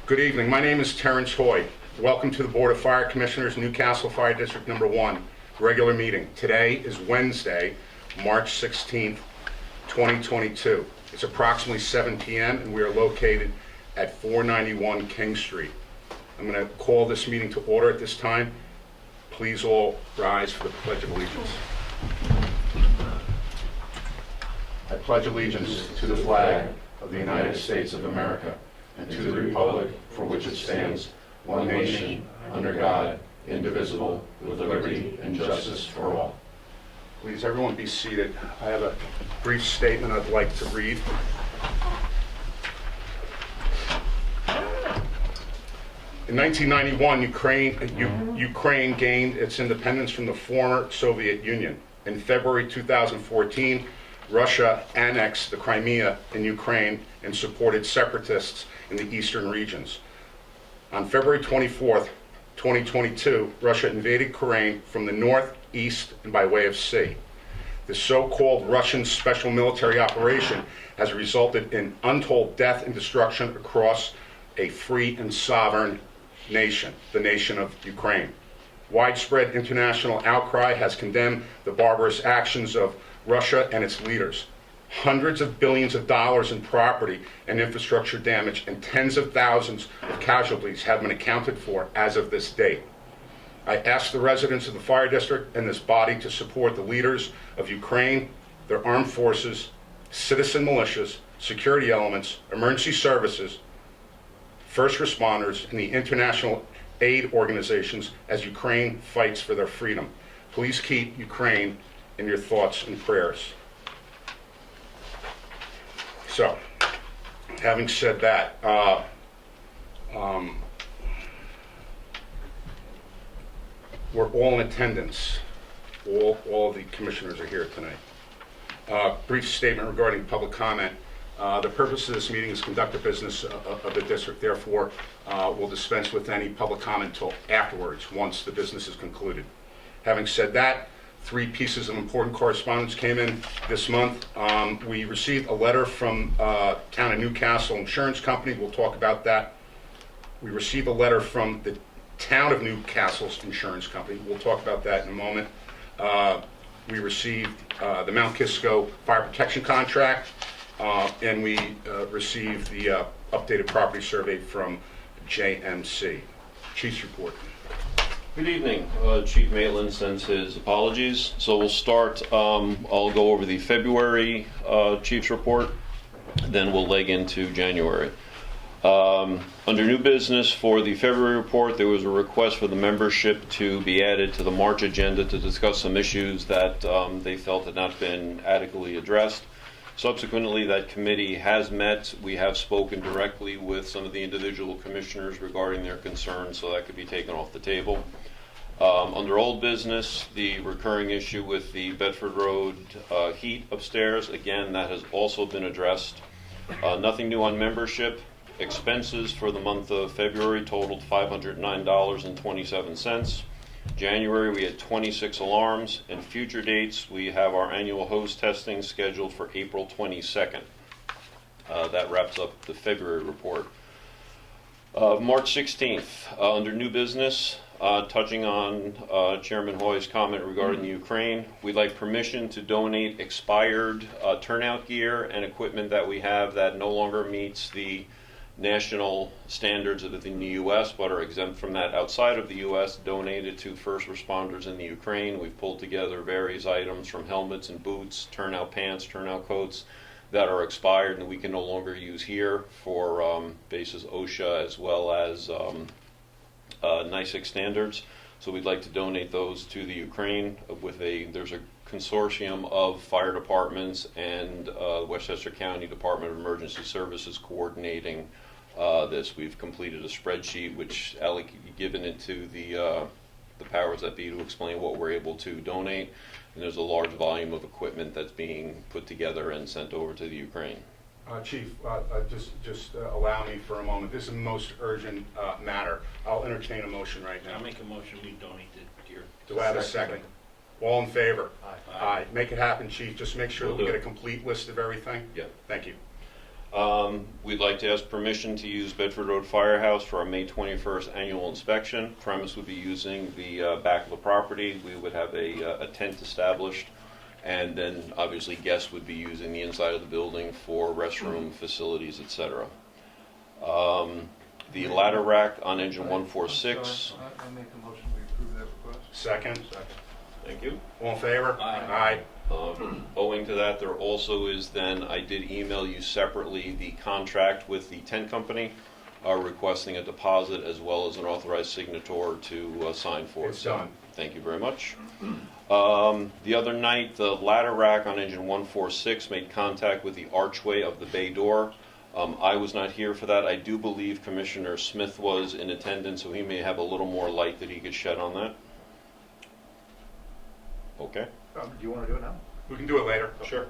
Good evening. My name is Terrence Hoy. Welcome to the Board of Fire Commissioners, Newcastle Fire District Number 1, regular meeting. Today is Wednesday, March 16th, 2022. It's approximately 7 p.m. and we are located at 491 King Street. I'm going to call this meeting to order at this time. Please all rise for the Pledge of Allegiance. I pledge allegiance to the flag of the United States of America and to the republic for which it stands, one nation, under God, indivisible, with liberty and justice for all. Please, everyone, be seated. I have a brief statement I'd like to read. In 1991, Ukraine gained its independence from the former Soviet Union. In February 2014, Russia annexed the Crimea in Ukraine and supported separatists in the eastern regions. On February 24th, 2022, Russia invaded Ukraine from the north, east, and by way of sea. The so-called Russian special military operation has resulted in untold death and destruction across a free and sovereign nation, the nation of Ukraine. Widespread international outcry has condemned the barbarous actions of Russia and its leaders. Hundreds of billions of dollars in property and infrastructure damage and tens of thousands of casualties have been accounted for as of this date. I ask the residents of the fire district and this body to support the leaders of Ukraine, their armed forces, citizen militias, security elements, emergency services, first responders, and the international aid organizations as Ukraine fights for their freedom. Please keep Ukraine in your thoughts and prayers. So, having said that, we're all in attendance. All of the commissioners are here tonight. Brief statement regarding public comment. The purpose of this meeting is to conduct the business of the district. Therefore, we'll dispense with any public comment until afterwards, once the business is concluded. Having said that, 3 pieces of important correspondence came in this month. We received a letter from Town of Newcastle Insurance Company. We'll talk about that. We received a letter from the Town of Newcastle's Insurance Company. We'll talk about that in a moment. We received the Mount Kisco Fire Protection Contract, and we received the updated property survey from JMC. Chief's report. Good evening. Chief Maitland sends his apologies. So we'll start, I'll go over the February Chief's report, then we'll leg into January. Under new business for the February report, there was a request for the membership to be added to the March agenda to discuss some issues that they felt had not been adequately addressed. Subsequently, that committee has met. We have spoken directly with some of the individual commissioners regarding their concerns, so that could be taken off the table. Under old business, the recurring issue with the Bedford Road heat upstairs, again, that has also been addressed. Nothing new on membership. Expenses for the month of February totaled $509.27. January, we had 26 alarms, and future dates, we have our annual hose testing scheduled for April 22nd. That wraps up the February report. March 16th, under new business, touching on Chairman Hoy's comment regarding Ukraine, we'd like permission to donate expired turnout gear and equipment that we have that no longer meets the national standards within the U.S. but are exempt from that outside of the U.S., donated to first responders in the Ukraine. We've pulled together various items from helmets and boots, turnout pants, turnout coats that are expired and we can no longer use here for basis OSHA as well as NICEX standards. So we'd like to donate those to the Ukraine there's a consortium of fire departments and Westchester County Department of Emergency Services coordinating this. We've completed a spreadsheet which Alec given it to the powers that be to explain what we're able to donate, and there's a large volume of equipment that's being put together and sent over to the Ukraine. Chief, just allow me for a moment. This is the most urgent matter. I'll entertain a motion right now. I'll make a motion we donate the gear. Do I have a second? All in favor? Aye. Aye. Make it happen, Chief. Just make sure that we get a complete list of everything. Yeah. Thank you. We'd like to ask permission to use Bedford Road Firehouse for our May 21st annual inspection. Premise would be using the back of the property. We would have a tent established, and then obviously guests would be using the inside of the building for restroom facilities, etc. The ladder rack on engine 146. I make a motion we approve that request. Second? Thank you. All in favor? Aye. Owing to that, there also is then, I did email you separately the contract with the tent company requesting a deposit as well as an authorized signator to sign for it. It's done. Thank you very much. The other night, the ladder rack on engine 146 made contact with the archway of the bay door. I was not here for that. I do believe Commissioner Smith was in attendance, so he may have a little more light that he could shed on that. Okay. Do you want to do it now? We can do it later. Sure.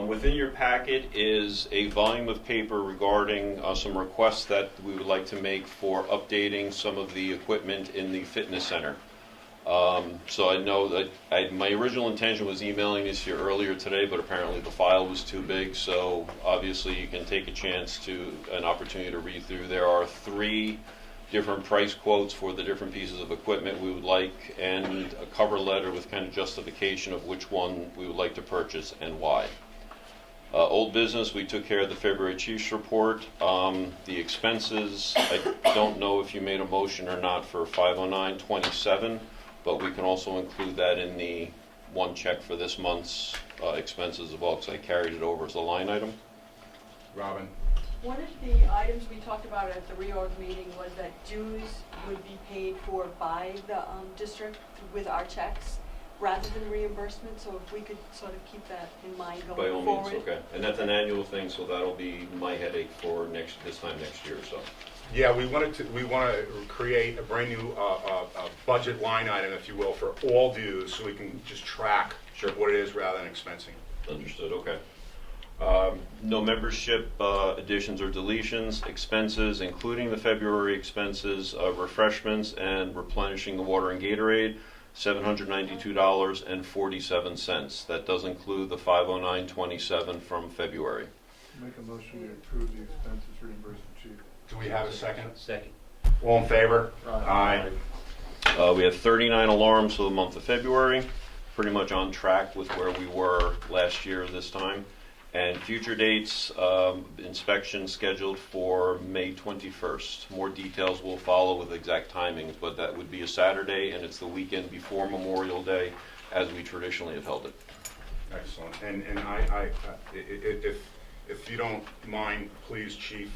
Within your packet is a volume of paper regarding some requests that we would like to make for updating some of the equipment in the fitness center. So I know that my original intention was emailing this here earlier today, but apparently the file was too big, so obviously you can take an opportunity to read through. There are 3 different price quotes for the different pieces of equipment we would like, and a cover letter with kind of justification of which one we would like to purchase and why. Old business, we took care of the February Chiefs report. The expenses, I don't know if you made a motion or not for 50927, but we can also include that in the one check for this month's expenses as well, because I carried it over as a line item. Robin? One of the items we talked about at the reorg meeting was that dues would be paid for by the district with our checks rather than reimbursement, so if we could sort of keep that in mind By going all forward. means, okay. And that's an annual thing, so that'll be my headache for this time next year, so. Yeah, we want to create a brand new budget line item, if you will, for all dues, so we can just track what it is rather than expensing. Understood, okay. No membership additions or deletions, expenses, including the February expenses, refreshments and replenishing the water and Gatorade, $792.47. That does include the 50927 from February. Make a motion we approve the expenses reimbursed to chief. Do we have a second? Second. All in favor? Aye. We have 39 alarms for the month of February, pretty much on track with where we were last year this time. And future dates, inspection scheduled for May 21st. More details will follow with exact timings, but that would be a Saturday, and it's the weekend before Memorial Day, as we traditionally have held it. Excellent. And if you don't mind, please, Chief,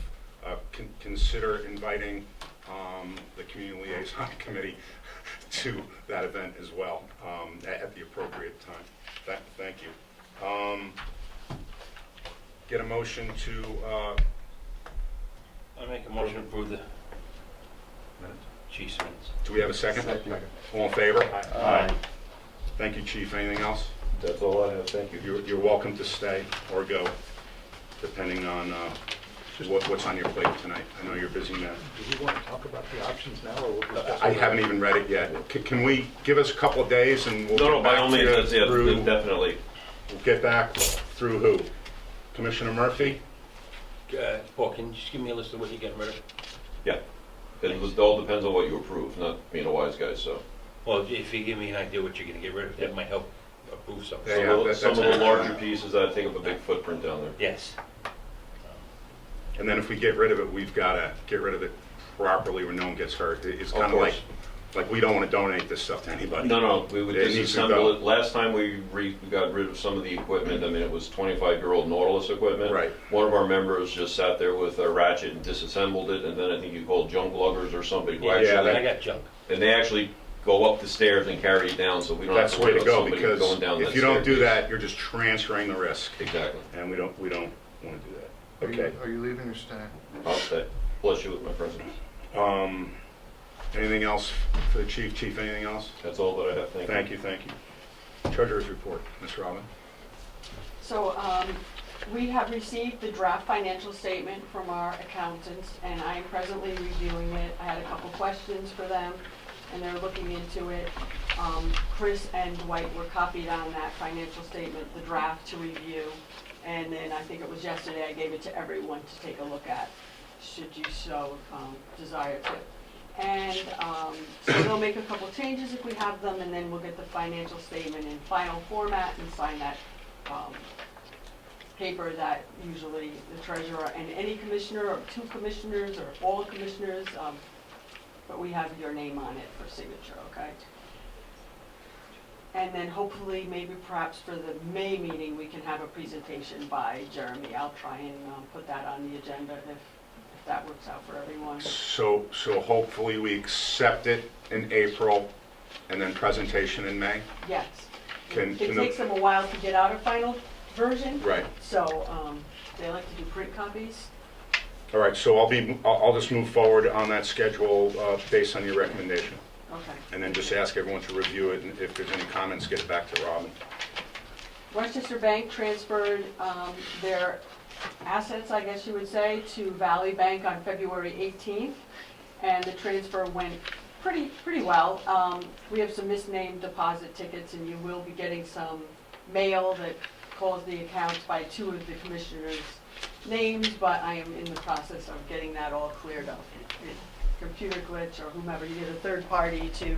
consider inviting the Community Liaison Committee to that event as well at the appropriate time. Thank you. Get a motion to... I make a motion to approve the Chiefs minutes. Do we have a second? Second. All in favor? Aye. Thank you, Chief. Anything else? That's all I have, thank you. You're welcome to stay or go, depending on what's on your plate tonight. I know you're a busy man. Do we want to talk about the options now, or we'll discuss? I haven't even read it yet. Can we give us a couple of days and we'll No, get by back all to means, you that's, yeah, through... definitely. We'll get back through who? Commissioner Murphy? Paul, can you just give me a list of what you're getting rid of? Yeah. It all depends on what you approve, not being a wise guy, so. Well, if you give me an idea what you're gonna get rid of, that might help approve something. Yeah. Some of the that's- larger pieces, I think of a big footprint down there. Yes. And then if we get rid of it, we've got to get rid of it properly where no one gets hurt. It's kind of course. like we don't want to donate this stuff to anybody. No, we would It needs to disassemble go. it. Last time we got rid of some of the equipment, I mean, it was 25-year-old Nautilus equipment. Right. One of our members just sat there with a ratchet and disassembled it, and then I think you called junk luggers or somebody who Yeah, actually, I got junk. and they actually go up the stairs and carry it down, so we don't That's have the to way worry to about go, somebody because going down if you don't do staircase. that, you're just transferring the risk. Exactly. And we don't want to do that. Okay. Are you leaving or staying? I'll stay. Bless you with my presence. Anything else for the chief? Chief, anything else? That's all that I have. Thank you. Thank you. Treasurer's report, Ms. Robin. So we have received the draft financial statement from our accountants, and I am presently reviewing it. I had a couple questions for them, and they're looking into it. Chris and Dwight were copied on that financial statement, the draft to review. And then I think it was yesterday, I gave it to everyone to take a look at, should you so desire to. And so they'll make a couple changes if we have them, and then we'll get the financial statement in final format and sign that paper that usually the treasurer and any commissioner, or two commissioners, or all commissioners, but we have your name on it for signature, okay? And then hopefully, maybe perhaps for the May meeting, we can have a presentation by Jeremy. I'll try and put that on the agenda if that works out for everyone. So hopefully we accept it in April and then presentation in May? Yes. Can It the- takes them a while to get out a final version. Right. So they like to do print copies. All right, so I'll just move forward on that schedule based on your recommendation. Okay. And then just ask everyone to review it, and if there's any comments, get it back to Robin. Westchester Bank transferred their assets, I guess you would say, to Valley Bank on February 18th, and the transfer went pretty well. We have some misnamed deposit tickets, and you will be getting some mail that calls the accounts by two of the commissioners' names, but I am in the process of getting that all cleared up. Computer glitch or whomever, you get a third party to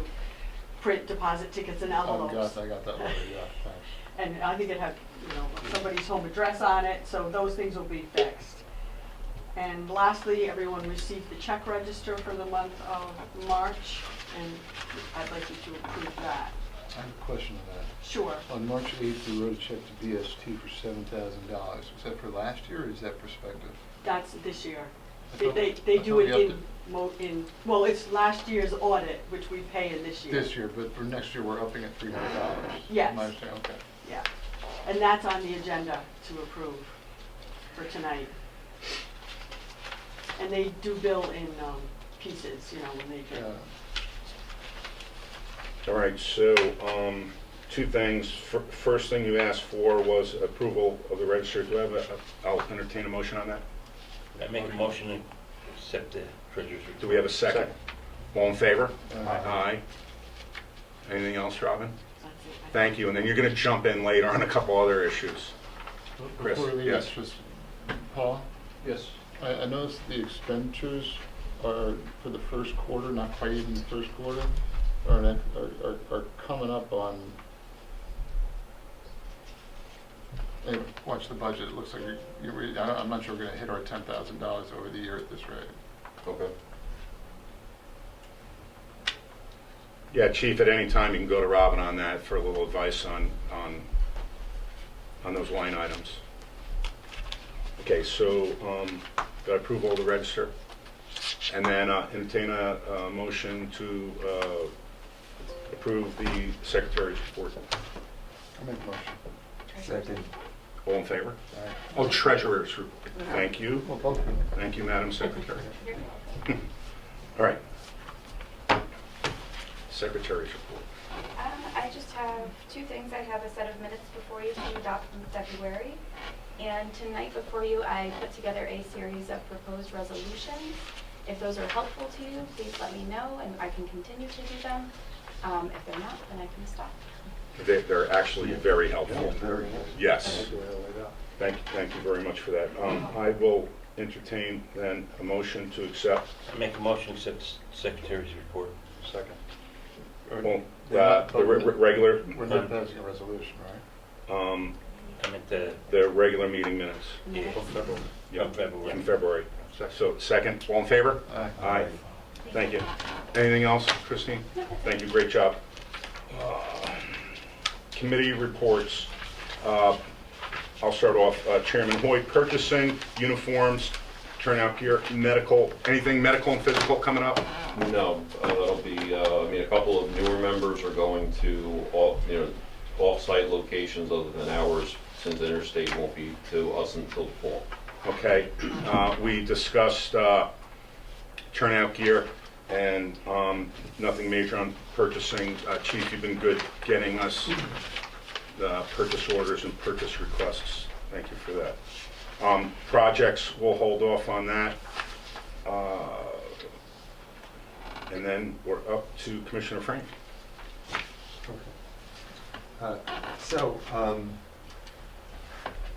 print deposit tickets and envelopes. I got that letter, yeah, thanks. And I think it had, somebody's home address on it, so those things will be fixed. And lastly, everyone received the check register for the month of March, and I'd like you to approve that. I have a question on that. Sure. On March 8th, we wrote a check to BST for $7,000. Was that for last year, or is that prospective? That's this year. I They, thought- they, I they thought do we it upped well, it's last year's audit, which we pay in this year. This year, but for next year, we're upping it $300. Yes. Am I understanding? Okay. Yeah, and that's on the agenda to approve for tonight. And they do bill in pieces, when they get. All right, so two things. First thing you asked for was approval of the register. Do I have I'll entertain a motion on that. I make a motion to accept the treasurer's report. Do we have a second? All in favor? Aye. Aye. Anything else, Robin? That's it. Thank you, and then you're going to jump in later on a couple other issues. Chris, Before we leave, yes. just, Paul, Yes. I noticed the expenditures are for the first quarter, not quite even the first quarter, are coming up on. Anyway, watch the budget. It looks like I'm not sure we're going to hit our $10,000 over the year at this rate. Okay. Yeah, Chief, at any time you can go to Robin on that for a little advice on those line items. Okay, so got approval of the register, and then entertain a motion to approve the secretary's report. I'll make a motion. Second. All in favor? All right. Oh, treasurer's report. Thank you. Well, both of them. Thank you, Madam Secretary. All right. Secretary's report. I just have two things. I have a set of minutes before you to adopt in February. And tonight before you, I put together a series of proposed resolutions. If those are helpful to you, please let me know and I can continue to do them. If they're not, then I can stop. They're actually very helpful. Very Yes. Thank you very much for that. I will entertain then a motion to accept. I make a motion to accept the secretary's report. Second. Well, We're the not- regular, We're not passing a resolution, right? I meant the the regular meeting minutes Minutes. Yeah, from February. in February. So second, all in favor? Aye. Thank you. Anything else, Christine? Thank you, great job. Committee reports. I'll start off. Chairman Hoyt, purchasing, uniforms, turnout gear, medical, anything medical and physical coming up? No, that'll be, a couple of newer members are going to off-site locations other than ours, since interstate won't be to us until the fall. Okay, we discussed turnout gear and nothing major on purchasing. Chief, you've been good getting us the purchase orders and purchase requests. Thank you for that. Projects, we'll hold off on that. And then we're up to Commissioner Frank.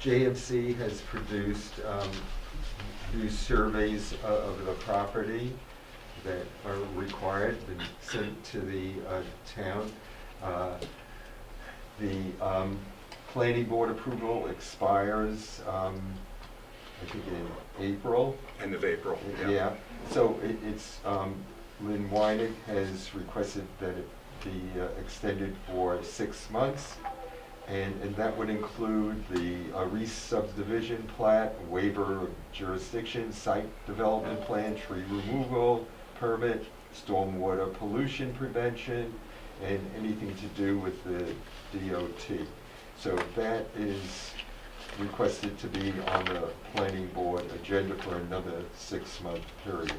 JMC has produced new surveys of the property that are required and sent to the town. The planning board approval expires, I think in April. End of April. Yeah, so it's, Lynn Weinig has requested that it be extended for 6 months. And that would include the re-subdivision plat, waiver of jurisdiction, site development plan, tree removal permit, stormwater pollution prevention, and anything to do with the DOT. So that is requested to be on the planning board agenda for another 6-month period.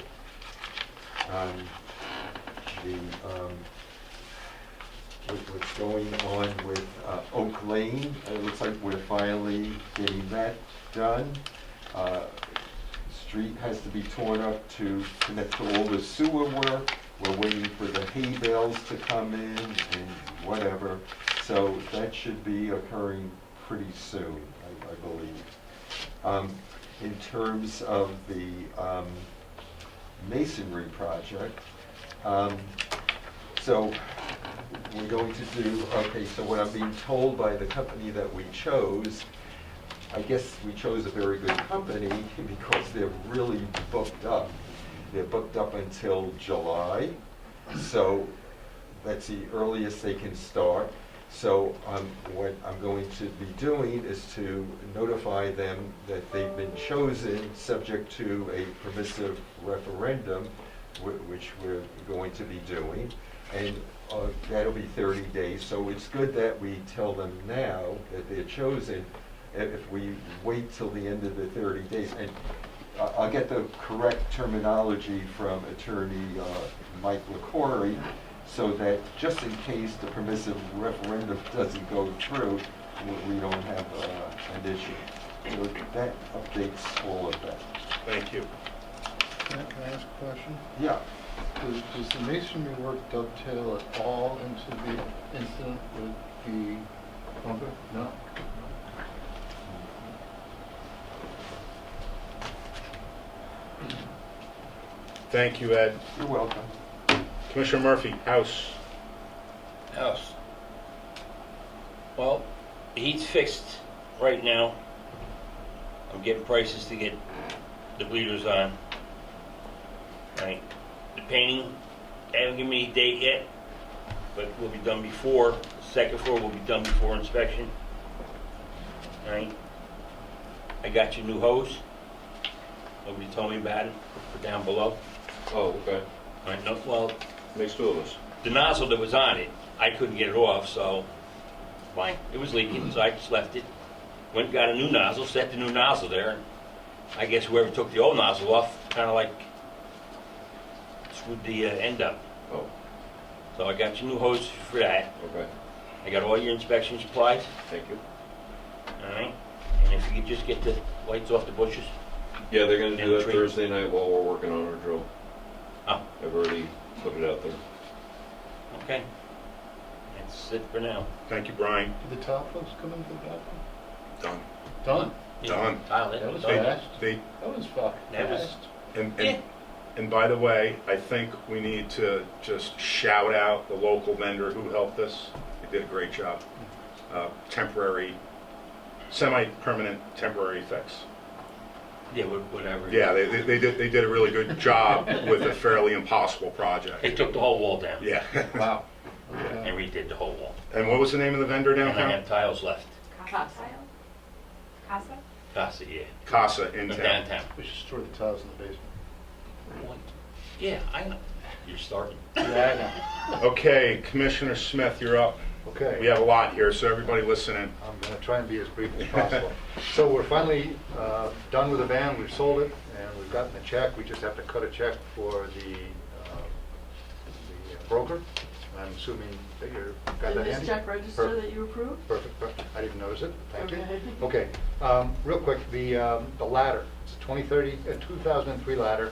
What's going on with Oak Lane, it looks like we're finally getting that done. Street has to be torn up to connect to all the sewer work. We're waiting for the hay bales to come in and whatever. So that should be occurring pretty soon, I believe. In terms of the Masonry Project, so we're going to do, okay, so what I'm being told by the company that we chose, I guess we chose a very good company because they're really booked up. They're booked up until July, so that's the earliest they can start. So what I'm going to be doing is to notify them that they've been chosen subject to a permissive referendum, which we're going to be doing. And that'll be 30 days. So it's good that we tell them now that they're chosen. If we wait till the end of the 30 days, and I'll get the correct terminology from attorney Mike LaCorey, so that just in case the permissive referendum doesn't go through, we don't have an issue. So that updates all of that. Thank you. Can I ask a question? Yeah. Does the masonry work dovetail at all into the incident with the bunker? No? Thank you, Ed. You're welcome. Commissioner Murphy, House. House. Well, the heat's fixed right now. I'm getting prices to get the bleeders on. Right. The painting, they haven't given me a date yet, but will be done before, the second floor will be done before inspection. Right. I got your new hose. Nobody told me about it, for down below. Oh, okay. Right, no, well, Makes two of us. the nozzle that was on it, I couldn't get it off, so, fine, it was leaking, so I just left it. Went and got a new nozzle, set the new nozzle there, and I guess whoever took the old nozzle off, kind of like screwed the end up. Oh, So I got your new hose for that. okay. I got all your inspection supplies, Thank you. alright? And if you could just get the lights off the bushes. Yeah, they're gonna do And that tree. Thursday night while we're working on our drill. Oh, I've already put it out there. okay. That's it for now. Thank you, Brian. Did the top folks come into the bathroom? Done. Done. Done. Tile it. That was Done. fast. They, That was fucking That was- fast. Yeah. and by the way, I think we need to just shout out the local vendor who helped us. They did a great job. Temporary, semi-permanent temporary fix. Yeah, whatever. Yeah, they did a really good job with a fairly impossible They project. took the whole wall down. Yeah. Wow. And Okay. redid the whole wall. And what was the name of the vendor And I downtown? have tiles left. Casa? Casa? Casa, yeah. Casa in But town. downtown. We should store the tiles in the basement. Yeah, I know. You're starting. Yeah, Okay, Commissioner Smith, you're up. Okay. We have a lot here, so everybody listening. I'm going to try and be as brief as possible. So we're finally done with the van, we've sold it, and we've gotten the check. We just have to cut a check for the broker. I'm assuming that you've got Did that this handy? check register Perfect. that you approved? Perfect, perfect. I didn't notice it, thank you. Okay. Okay, real quick, the ladder, it's a 2003 ladder.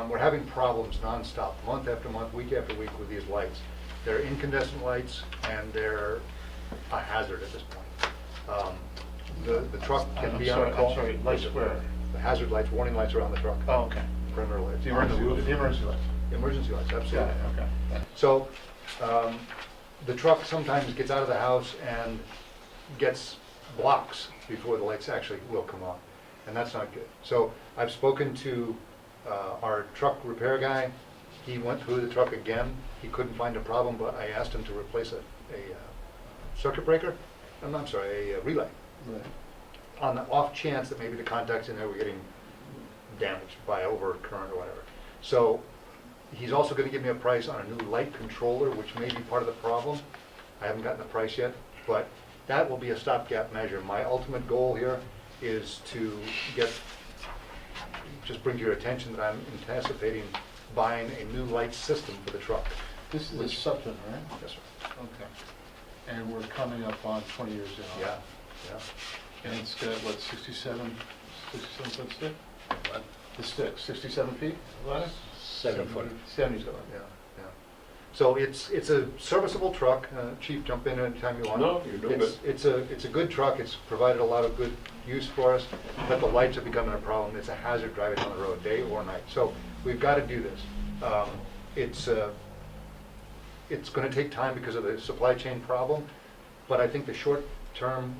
We're having problems nonstop, month after month, week after week with these lights. They're incandescent lights and they're a hazard at this point. The truck can be on sorry, a call. I'm sorry, lights where? The hazard lights, warning lights around the truck. Oh, okay. Perimeter lights. The on emergency, roof. the emergency lights. Emergency lights, absolutely. Got it, okay. So, the truck sometimes gets out of the house and gets blocks before the lights actually will come on, and that's not good. So I've spoken to our truck repair guy. He went through the truck again. He couldn't find a problem, but I asked him to replace a circuit breaker. I'm sorry, a relay. Right. On the off chance that maybe the contacts in there were getting damaged by overcurrent or whatever. So he's also going to give me a price on a new light controller, which may be part of the problem. I haven't gotten the price yet, but that will be a stopgap measure. My ultimate goal here is to just bring to your attention that I'm anticipating buying a new light system for the truck. This is a supplement, right? Yes, sir. Okay. And we're coming up on 20 years in. Yeah, yeah. And it's got, what, 67 foot stick? The stick, 67 feet? Ladder? 7 foot. 70 foot. Yeah, yeah. So it's a serviceable truck. Chief, jump in anytime you want. No, you're doing good. It's a good truck. It's provided a lot of good use for us, but the lights are becoming a problem. It's a hazard driving down the road, day or night. So we've got to do this. It's going to take time because of the supply chain problem, but I think the short term,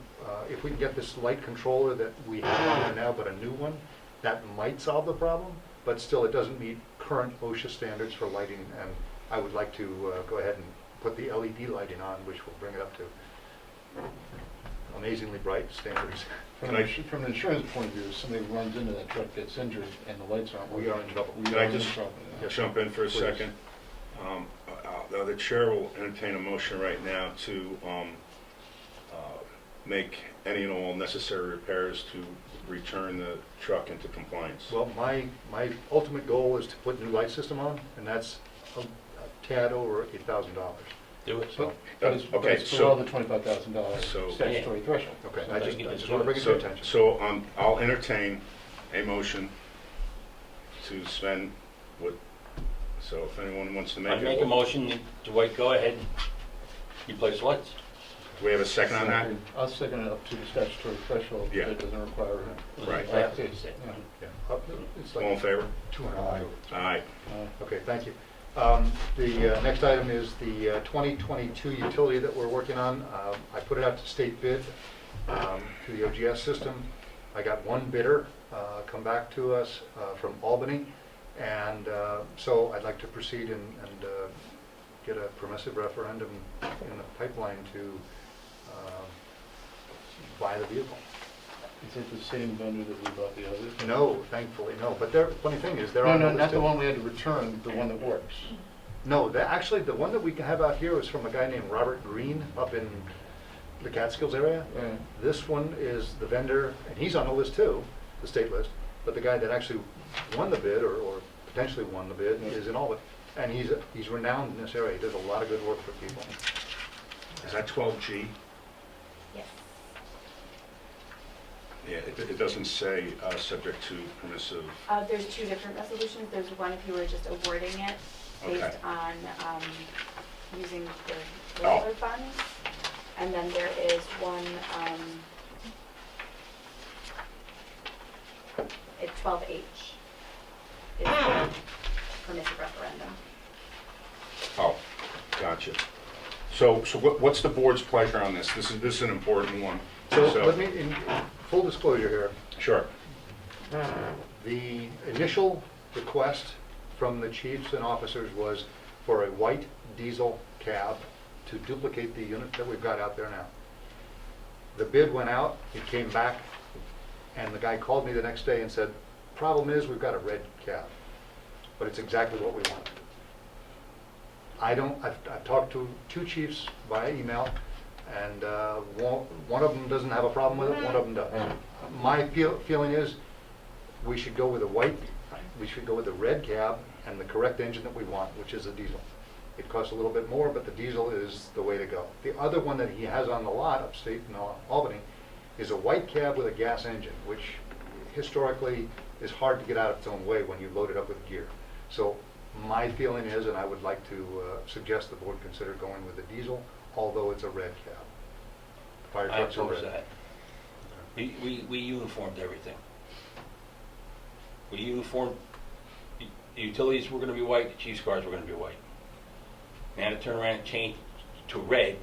if we can get this light controller that we have on there now, but a new one, that might solve the problem, but still it doesn't meet current OSHA standards for lighting, and I would like to go ahead and put the LED lighting on, which will bring it up to amazingly bright standards. From an insurance point of view, if somebody runs into that truck, gets injured, and the lights aren't working. We are in trouble. We Can are I in just trouble, yeah. jump in for a Please. second? The chair will entertain a motion right now to make any and all necessary repairs to return the truck into compliance. Well, my ultimate goal is to put a new light system on, and that's a tad over $8,000. Do it. So, But it's Okay, it's below so- the $25,000 so- statutory threshold. okay, So I that's- just want to bring it to your attention. So I'll entertain a motion to spend what, so if anyone wants to I make it. make a motion, Dwight, go ahead, replace the lights. Do we have a second on that? I'll second it up to the statutory threshold. Yeah. That doesn't require Right. a. Yeah. Yeah. It's All in like favor? 200. Aye. Okay, thank you. The next item is the 2022 utility that we're working on. I put it out to state bid to the OGS system. I got one bidder come back to us from Albany, and so I'd like to proceed and get a permissive referendum in the pipeline to buy the vehicle. Is it the same vendor that we bought the others? No, thankfully, no. But funny thing is, they're No, on no, the list not the too. one we had to return, the one that works. No, actually, the one that we have out here is from a guy named Robert Green up in the Catskills area. Yeah. This one is the vendor, and he's on the list too, the state list, but the guy that actually won the bid, or potentially won the bid, Yeah. is in Albany. And he's renowned in this area. He does a lot of good work for people. Is that 12G? Yes. Yeah, it doesn't say subject to permissive. There's two different resolutions. There's one if you were just awarding it Okay. based on using the Oh. regular funds. And then there is one, it's 12H. It's the permissive referendum. Oh, gotcha. So what's the board's pleasure on this? This is an important one. So let me, in full disclosure here, Sure. the initial request from the chiefs and officers was for a white diesel cab to duplicate the unit that we've got out there now. The bid went out, it came back, and the guy called me the next day and said, problem is, we've got a red cab, but it's exactly what we want. I've talked to two chiefs via email, and one of them doesn't have a problem with it, one of them does. My feeling is, we should go with the red cab and the correct engine that we want, which is a diesel. It costs a little bit more, but the diesel is the way to go. The other one that he has on the lot upstate in Albany is a white cab with a gas engine, which historically is hard to get out of its own way when you load it up with gear. So my feeling is, and I would like to suggest the board consider going with the diesel, although it's a red cab. Fire I trucks are oppose red. that. We uniformed everything. We uniformed, the utilities were gonna be white, the chief's cars were gonna be white. We had to turn around and change to red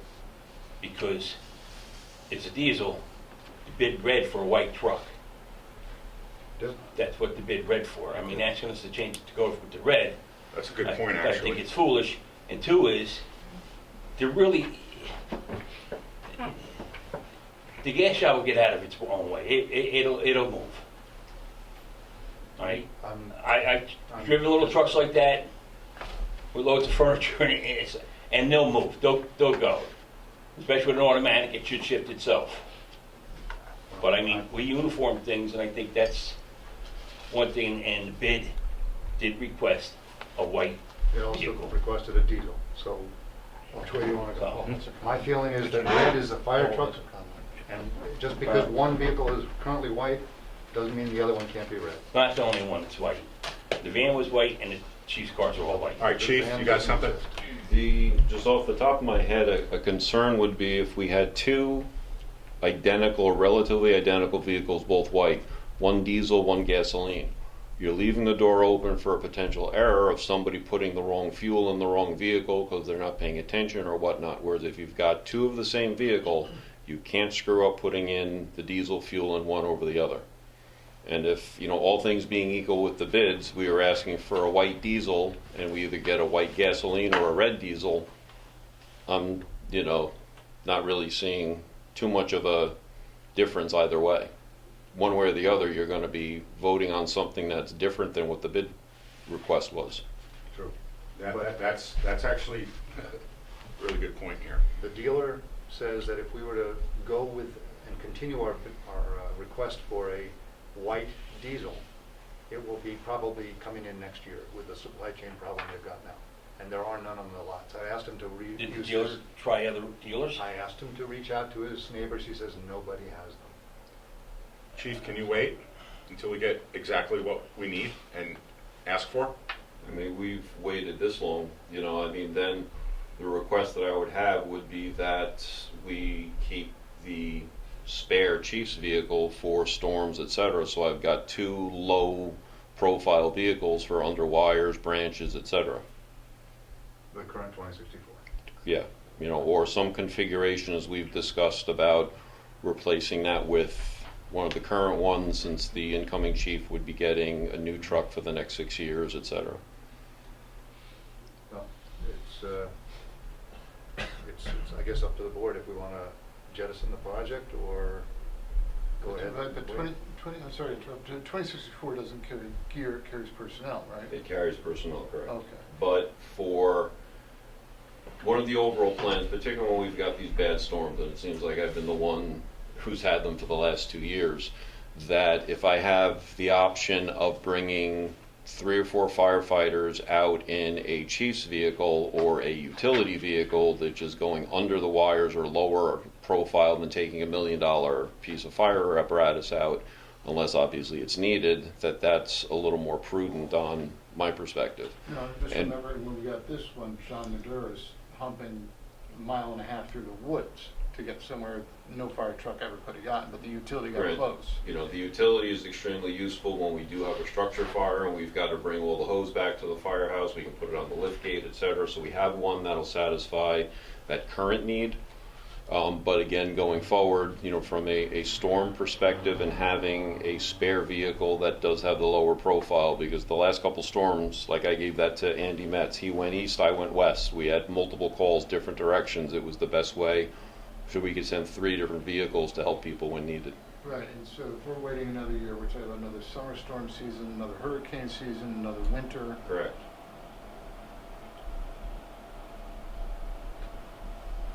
because it's a diesel, the bid red for a white truck. Does- That's what the bid red for. I mean, asking us to change it to go with the red. That's a good point, I think actually. it's foolish. And two is, they're really, the gas shop will get out of its own way. It'll move. All right? I've driven little trucks like that with loads of furniture and they'll move. They'll go. Especially with an automatic, it should shift itself. But I mean, we uniform things, and I think that's one thing. And the bid did request a white It also vehicle. requested a diesel, so which way do you want to go? My feeling is that red is the fire trucks, and just because one vehicle is currently white, doesn't mean the other one can't be red. Not the only one that's white. The van was white, and the chief's cars are all white. All right, Chief, you got something? Just off the top of my head, a concern would be if we had two identical or relatively identical vehicles, both white, one diesel, one gasoline. You're leaving the door open for a potential error of somebody putting the wrong fuel in the wrong vehicle because they're not paying attention or whatnot. Whereas if you've got two of the same vehicle, you can't screw up putting in the diesel fuel in one over the other. And if, all things being equal with the bids, we were asking for a white diesel and we either get a white gasoline or a red diesel, I'm, not really seeing too much of a difference either way. One way or the other, you're going to be voting on something that's different than what the bid request was. True. That's actually a really good point here. The dealer says that if we were to go with and continue our request for a white diesel, it will be probably coming in next year with the supply chain problem they've got now. And there are none on the lots. I asked him to Did the use dealer his, try other dealers? I asked him to reach out to his neighbors. He says nobody has them. Chief, can you wait until we get exactly what we need and ask for? I mean, we've waited this long, then the request that I would have would be that we keep the spare chief's vehicle for storms, et cetera. So I've got two low profile vehicles for under wires, branches, et cetera. The current 2064. Yeah, or some configuration as we've discussed about replacing that with one of the current ones, since the incoming chief would be getting a new truck for the next 6 years, et cetera. Well, it's I guess up to the board if we want to jettison the project or go ahead. But 20, I'm sorry to interrupt, 2064 doesn't carries personnel, right? It carries personnel, correct? Okay. But for one of the overall plans, particularly when we've got these bad storms, and it seems like I've been the one who's had them for the last 2 years, that if I have the option of bringing 3 or 4 firefighters out in a chief's vehicle or a utility vehicle that's just going under the wires or lower profile than taking $1 million piece of fire apparatus out, unless obviously it's needed, that's a little more prudent on my perspective. Just And- remember when we got this one, John Maduro's humping 1.5 miles through the woods to get somewhere no fire truck ever could have gotten, but the utility got Right. close. The utility is extremely useful when we do have a structure fire and we've got to bring all the hose back to the firehouse. We can put it on the lift gate, et cetera. So we have one that'll satisfy that current need. But again, going forward, from a storm perspective and having a spare vehicle that does have the lower profile, because the last couple storms, like I gave that to Andy Metz, he went east, I went west. We had multiple calls, different directions. It was the best way. So we could send 3 different vehicles to help people when needed. Right, and so if we're waiting another year, we're talking about another summer storm season, another hurricane season, another winter. Correct.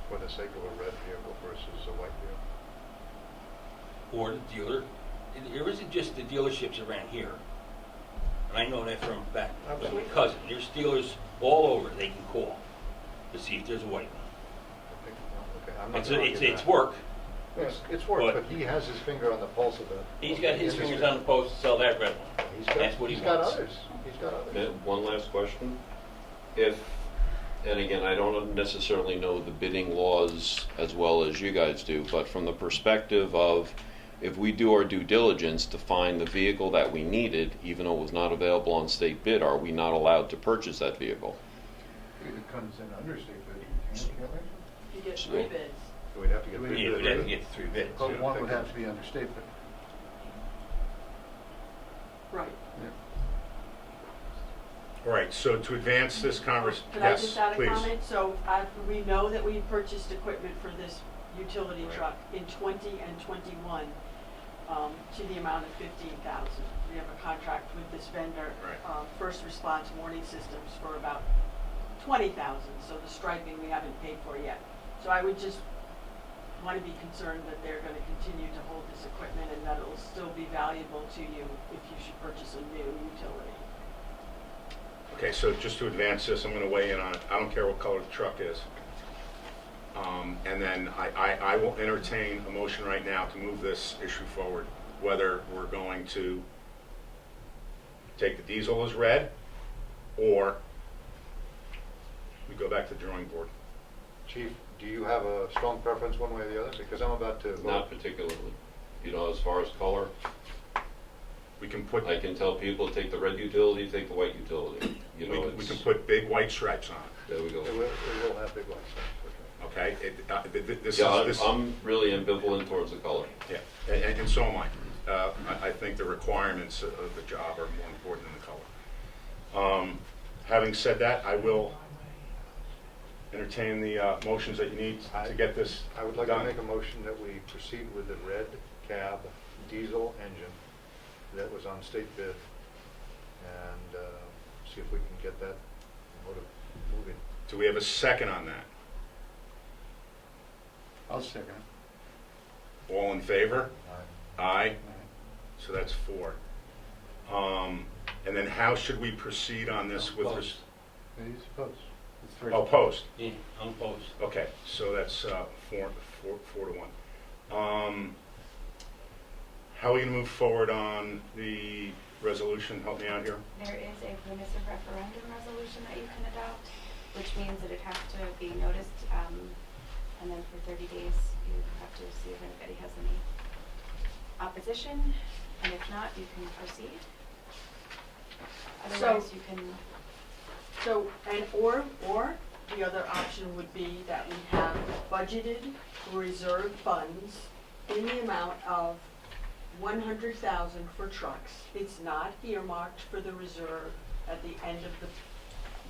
For the sake of a red vehicle versus a white vehicle. Or the dealer. There isn't just the dealerships around here. And I know that from back with my cousin. There's dealers all over they can call to see if there's a white one. Okay, I'm not It's, gonna it's, argue it's that. work. It's work, But- but he has his finger on the pulse of the. He's got his fingers on the post to sell that red one. That's what he He's got wants. others. He's got others. And one last question. And again, I don't necessarily know the bidding laws as well as you guys do, but from the perspective of if we do our due diligence to find the vehicle that we needed, even though it was not available on state bid, are we not allowed to purchase that vehicle? If it comes in under state bid, can't we? You get 3 bids. So we'd have to get Yeah, three Yeah, bids. we'd have to get 3 bids. But one would have to be under state bid. Right. All right, so to advance this conversation, Could I yes, just add a please. comment? So we know that we purchased equipment for this utility Right. truck in 20 and 21 to the amount of 15,000. We have a contract with this vendor, Right. First Response Warning Systems, for about 20,000. So the striping we haven't paid for yet. So I would just want to be concerned that they're going to continue to hold this equipment and that it will still be valuable to you if you should purchase a new utility. Okay, so just to advance this, I'm gonna weigh in on it. I don't care what color the truck is. And then I will entertain a motion right now to move this issue forward, whether we're going to take the diesel as red, or we go back to the drawing board. Chief, do you have a strong preference one way or the other? Because I'm about to vote. Not particularly. You know, as far as color, We can put, I can tell people, take the red utility, take the white utility. You know, we can it's, put big white stripes on there we go. It will have big lights. it, okay? This Yeah, is, this, I'm really ambivalent towards the color. yeah, and so am I. I think the requirements of the job are more important than the color. Having said that, I will entertain the motions that you need to get this I would like to done. make a motion that we proceed with the red cab diesel engine that was on state bid and see if we can get that motor moving. Do we have a second on that? I'll second it. All in favor? Aye. All right. So that's 4. And then how should we proceed on this with? Post. Yeah, he's opposed. It's 3. Oh, post. Yeah, I'm opposed. Okay, so that's 4 to 1. How are we gonna move forward on the resolution? Help me out here. There is a permissive referendum resolution that you can adopt, which means that it has to be noticed, and then for 30 days, you have to see if anybody has any opposition, and if not, you can proceed. Otherwise, you can, So, or the other option would be that we have budgeted reserve funds in the amount of 100,000 for trucks. It's not earmarked for the reserve. At the end of the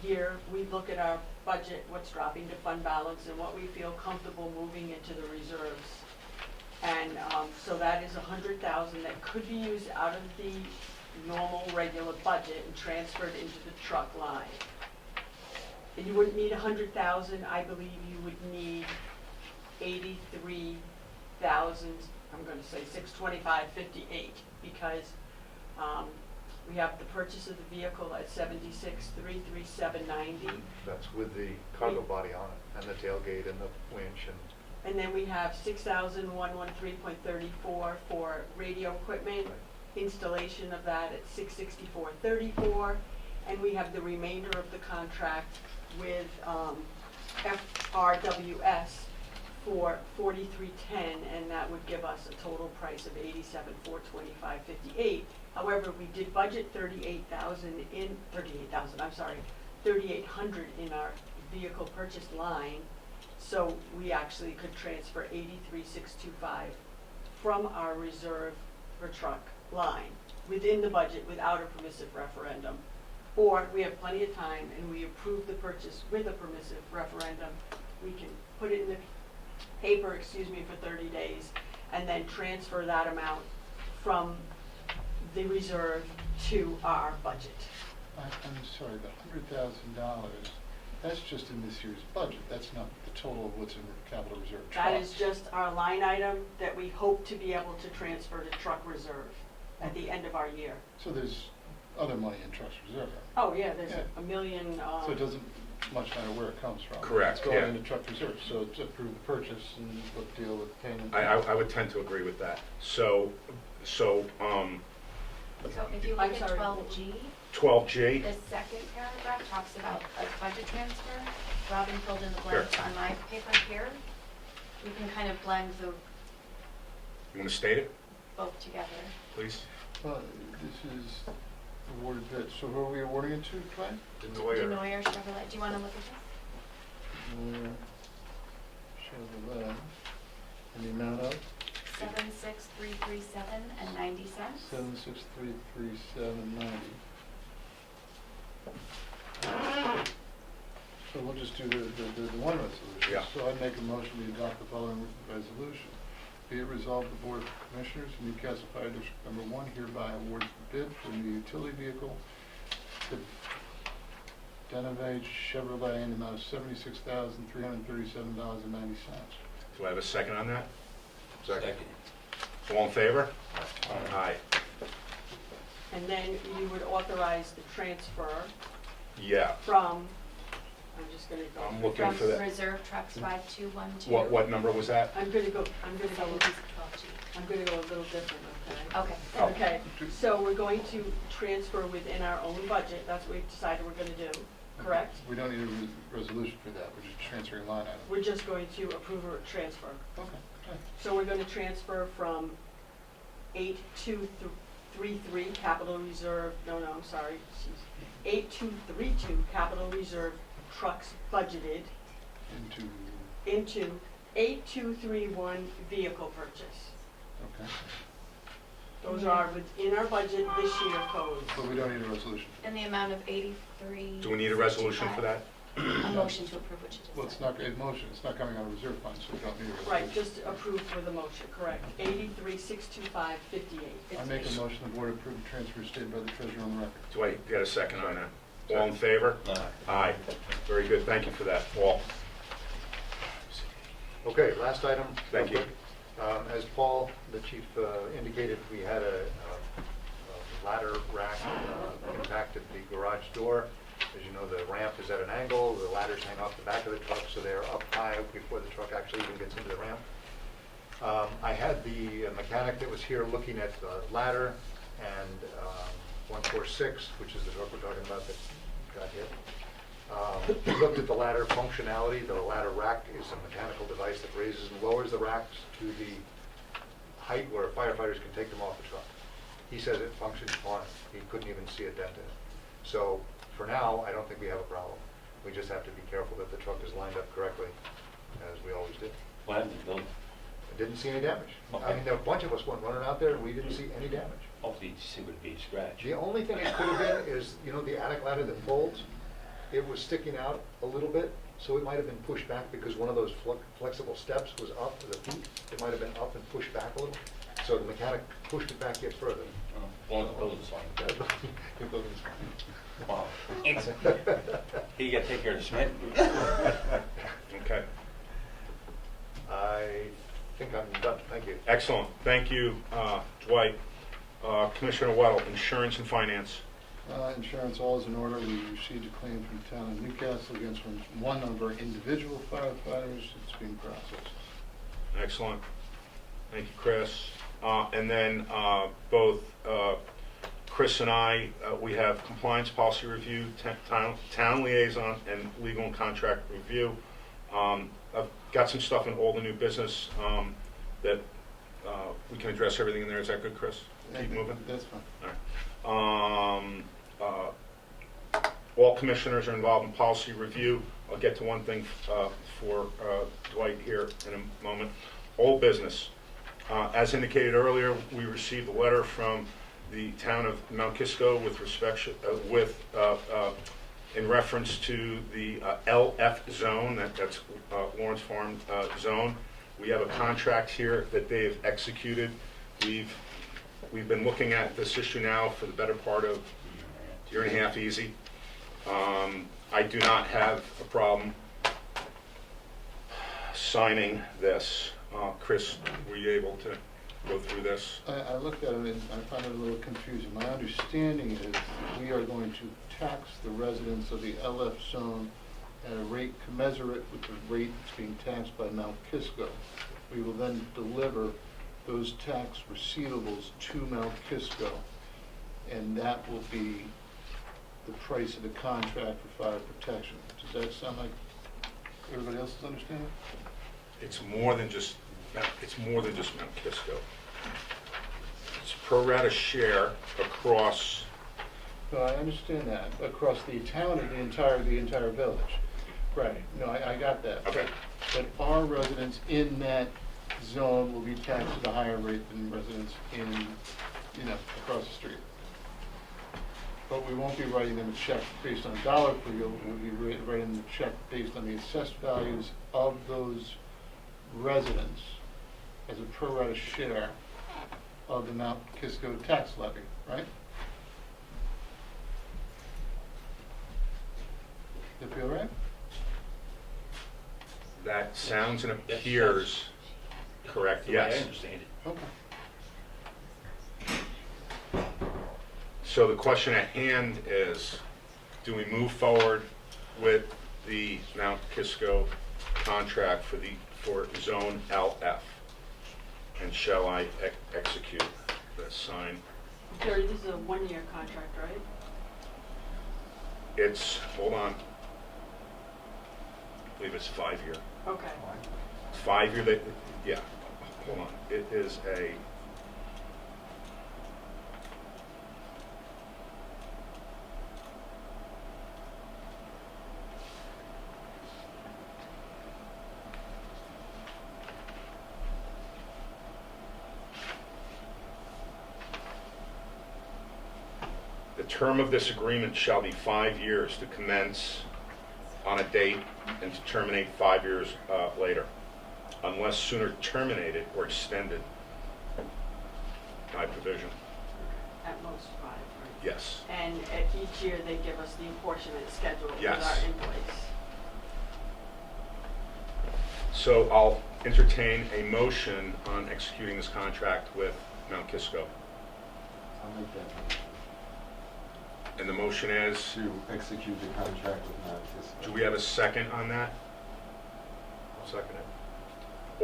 year, we look at our budget, what's dropping to fund balance, and what we feel comfortable moving into the reserves. And so that is 100,000 that could be used out of the normal, regular budget and transferred into the truck line. And you wouldn't need 100,000, I believe you would need 83,000, I'm gonna say 625.58, because we have the purchase of the vehicle at 76,337.90. That's with the cargo body on it and the tailgate and the winch and And then we have 6,113.34 for radio equipment, installation of that at 664.34, and we have the remainder of the contract with FRWS for 4310, and that would give us a total price of 87,425.58. However, we did budget 3,800 in our vehicle purchase line, so we actually could transfer 83,625 from our reserve for truck line within the budget without a permissive referendum. Or we have plenty of time and we approve the purchase with a permissive referendum. We can put it in the paper, for 30 days and then transfer that amount from the reserve to our budget. I'm sorry, the $100,000, that's just in this year's budget. That's not the total of what's in the capital reserve trucks. That is just our line item that we hope to be able to transfer to truck reserve at the end of our year. So there's other money in trust reserve. Oh, yeah, there's Yeah. a million, So it doesn't much matter where it comes from. Correct, It's going yeah. into truck reserve, so it's approve the purchase and we'll deal with payment. I would tend to agree with that. So, so if you I'm look at sorry. 12G, 12G, the second paragraph talks about a budget transfer. Robin filled in the blanks on my paper here. We can kind of blend the, you wanna state it? both together. Please. This is awarded bid, so who are we awarding it to, Clay? Denoyer Chevrolet, do you wanna look at this? Chevrolet, and the amount of 76337.90. 76337.90. So we'll just do the one resolution. Yeah. So I'd make a motion to adopt the following resolution. Be it resolved, the Board of Commissioners of Newcastle Fire District Number 1 hereby awards the bid for a new utility vehicle to Denevage Chevrolet in the amount of $76,337.90. Do I have a second on that? Second. All in favor? Aye. And then you would authorize the transfer Yeah. from, I'm just gonna go. I'm looking From for that. Reserve Trucks 5212. What number was that? I'm gonna go a little different, okay? Okay. Oh. Okay, so we're going to transfer within our own budget, that's what we've decided we're gonna do, correct? We don't need a resolution for that, we're just transferring line item. We're just going to approve a transfer. Okay. So we're gonna transfer from 8233 capital reserve, I'm sorry, 8232 capital reserve trucks budgeted into 8231 vehicle purchase. Okay, Those are within our budget this year codes. but we don't need a resolution. In the amount of 83. Do we need a resolution for that? A motion to approve what you just Well, it's said. not a motion, it's not coming out of reserve funds, so we don't need a resolution. Right, just approved for the motion, correct. 83,625.58. I make a motion the board approve the transfer stated by the treasurer on the record. Do I get a second on that? All in favor? Aye. Aye. Very good, thank you for that, Paul. Okay, last item. Thank you. As Paul, the chief, indicated, we had a ladder rack impacted the garage door. As you know, the ramp is at an angle, the ladders hang off the back of the truck, so they're up high before the truck actually even gets into the ramp. I had the mechanic that was here looking at the ladder, and 146, which is the truck we're talking about that got hit. He looked at the ladder functionality. The ladder rack is a mechanical device that raises and lowers the racks to the height where firefighters can take them off the truck. He says it functions fine. He couldn't even see a dent in it. So for now, I don't think we have a problem. We just have to be careful that the truck is lined up correctly, as we always did. What happened to the building? I didn't see any damage. I Okay. mean, there were a bunch of us went running out there, and we didn't see any damage. Hopefully you see what be a scratch. The only thing it could have been is, you know, the attic ladder that folds, it was sticking out a little bit, so it might have been pushed back because one of those flexible steps was up to the feet. It might have been up and pushed back a little. So the mechanic pushed it back yet further. Oh, well, the building's fine. The building's fine. Wow. You gotta take care of the cement. Okay, I think I'm done, thank you. excellent, thank you, Dwight. Commissioner Weddle, Insurance and Finance. Insurance, all is in order. We received a claim from the town of Newcastle against one of our individual firefighters. It's being processed. Excellent. Thank you, Chris. And then both Chris and I, we have compliance policy review, town liaison, and legal and contract review. I've got some stuff in all the new business that we can address everything in there. Is that good, Chris? Keep moving? That's fine. All right. All commissioners are involved in policy review. I'll get to one thing for Dwight here in a moment. Old business. As indicated earlier, we received a letter from the town of Mount Kisco with respect, in reference to the LF zone, that's Lawrence Farm zone. We have a contract here that they've executed. We've been looking at this issue now for the better part of a year and a half, easy. I do not have a problem signing this. Chris, were you able to go through this? I looked at it and I found it a little confusing. My understanding is we are going to tax the residents of the LF zone at a rate commensurate with the rate that's being taxed by Mount Kisco. We will then deliver those tax receivables to Mount Kisco, and that will be the price of the contract for fire protection. Does that sound like everybody else is understanding? It's more than just Mount Kisco. pro rata share across, No, I understand that, across the town or the entire village. Right, no, I got that. Okay. But our residents in that zone will be taxed at a higher rate than residents in, across the street. But we won't be writing them a check based on dollar per yield, we'll be writing them a check based on the assessed values of those residents as a pro rata share of the Mount Kisco tax levy, right? Does that feel right? that sounds and appears correct, The way I yes. understand it. Okay. So the question at hand is, do we move forward with the Mount Kisco contract for Zone LF? And shall I execute the sign? Gary, this is a one-year contract, right? It's, hold on. I believe it's 5-year. Okay. 5-year, yeah, hold on. It is a, the term of this agreement shall be 5 years to commence on a date and to terminate 5 years later, unless sooner terminated or extended by provision. At most 5, right? Yes. And at each year, they give us the apportionment schedule with Yes. our invoice. So I'll entertain a motion on executing this contract with Mount Kisco. I'll make that motion And the motion is, to execute the contract with Mount Kisco. do we have a second on that? I'll second it.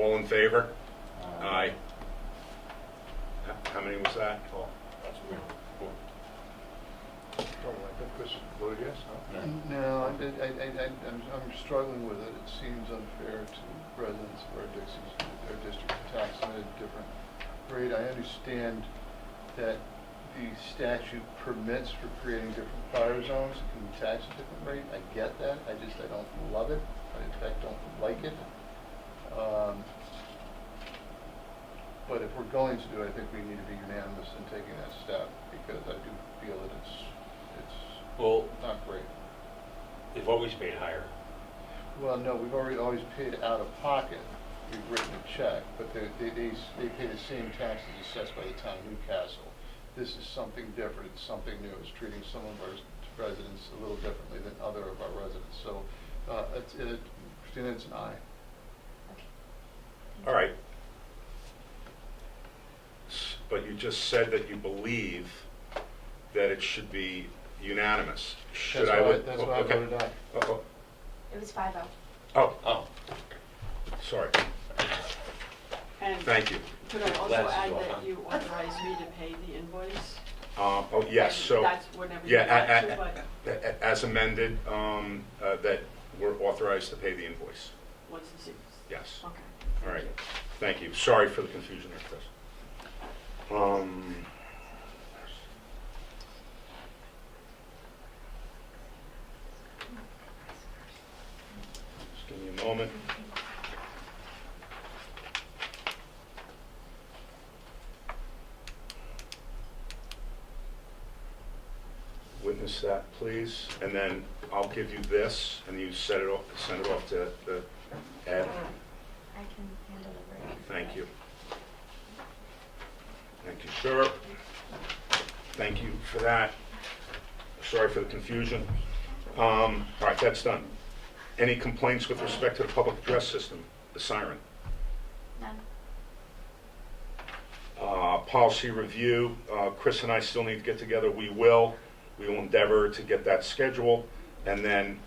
All in favor? Aye. How many was that? That's weird. Oh, I think Chris voted yes, huh? No, I'm struggling with it. It seems unfair to residents of our district to tax them at a different rate. I understand that the statute permits for creating different fire zones, it can be taxed at a different rate. I get that, I don't love it. I in fact don't like it. But if we're going to do it, I think we need to be unanimous in taking that step, because I do feel that it's Well, not great. they've always paid higher. Well, no, we've always paid out of pocket. We've written a check, but they pay the same taxes assessed by the town of Newcastle. This is something different, it's something new, it's treating some of our residents a little differently than other of our residents. So, Christina, it's an aye. All right. But you just said that you believe that it should be unanimous. Should That's I? why, would- that's why I okay. voted aye. Oh, It was 5-0. oh, Oh, sorry. And Thank you. could I also Glasses add off, that huh? you authorize me to pay the invoice? Oh, yes, And so. that's whenever you Yeah, want to, but as amended, that we're authorized to pay the invoice. once it's, Yes. okay. All right. Thank you. Thank you. Sorry for the confusion there, Chris. Just give me a moment. Witness that, please, and then I'll give you this, and you send it off to Ed. I can handle it right. Thank you. Thank you, sir. Thank you for that. Sorry for the confusion. All right, that's done. Any complaints with respect to the public address system, the siren? None. Policy review, Chris and I still need to get together. We will endeavor to get that scheduled, and then,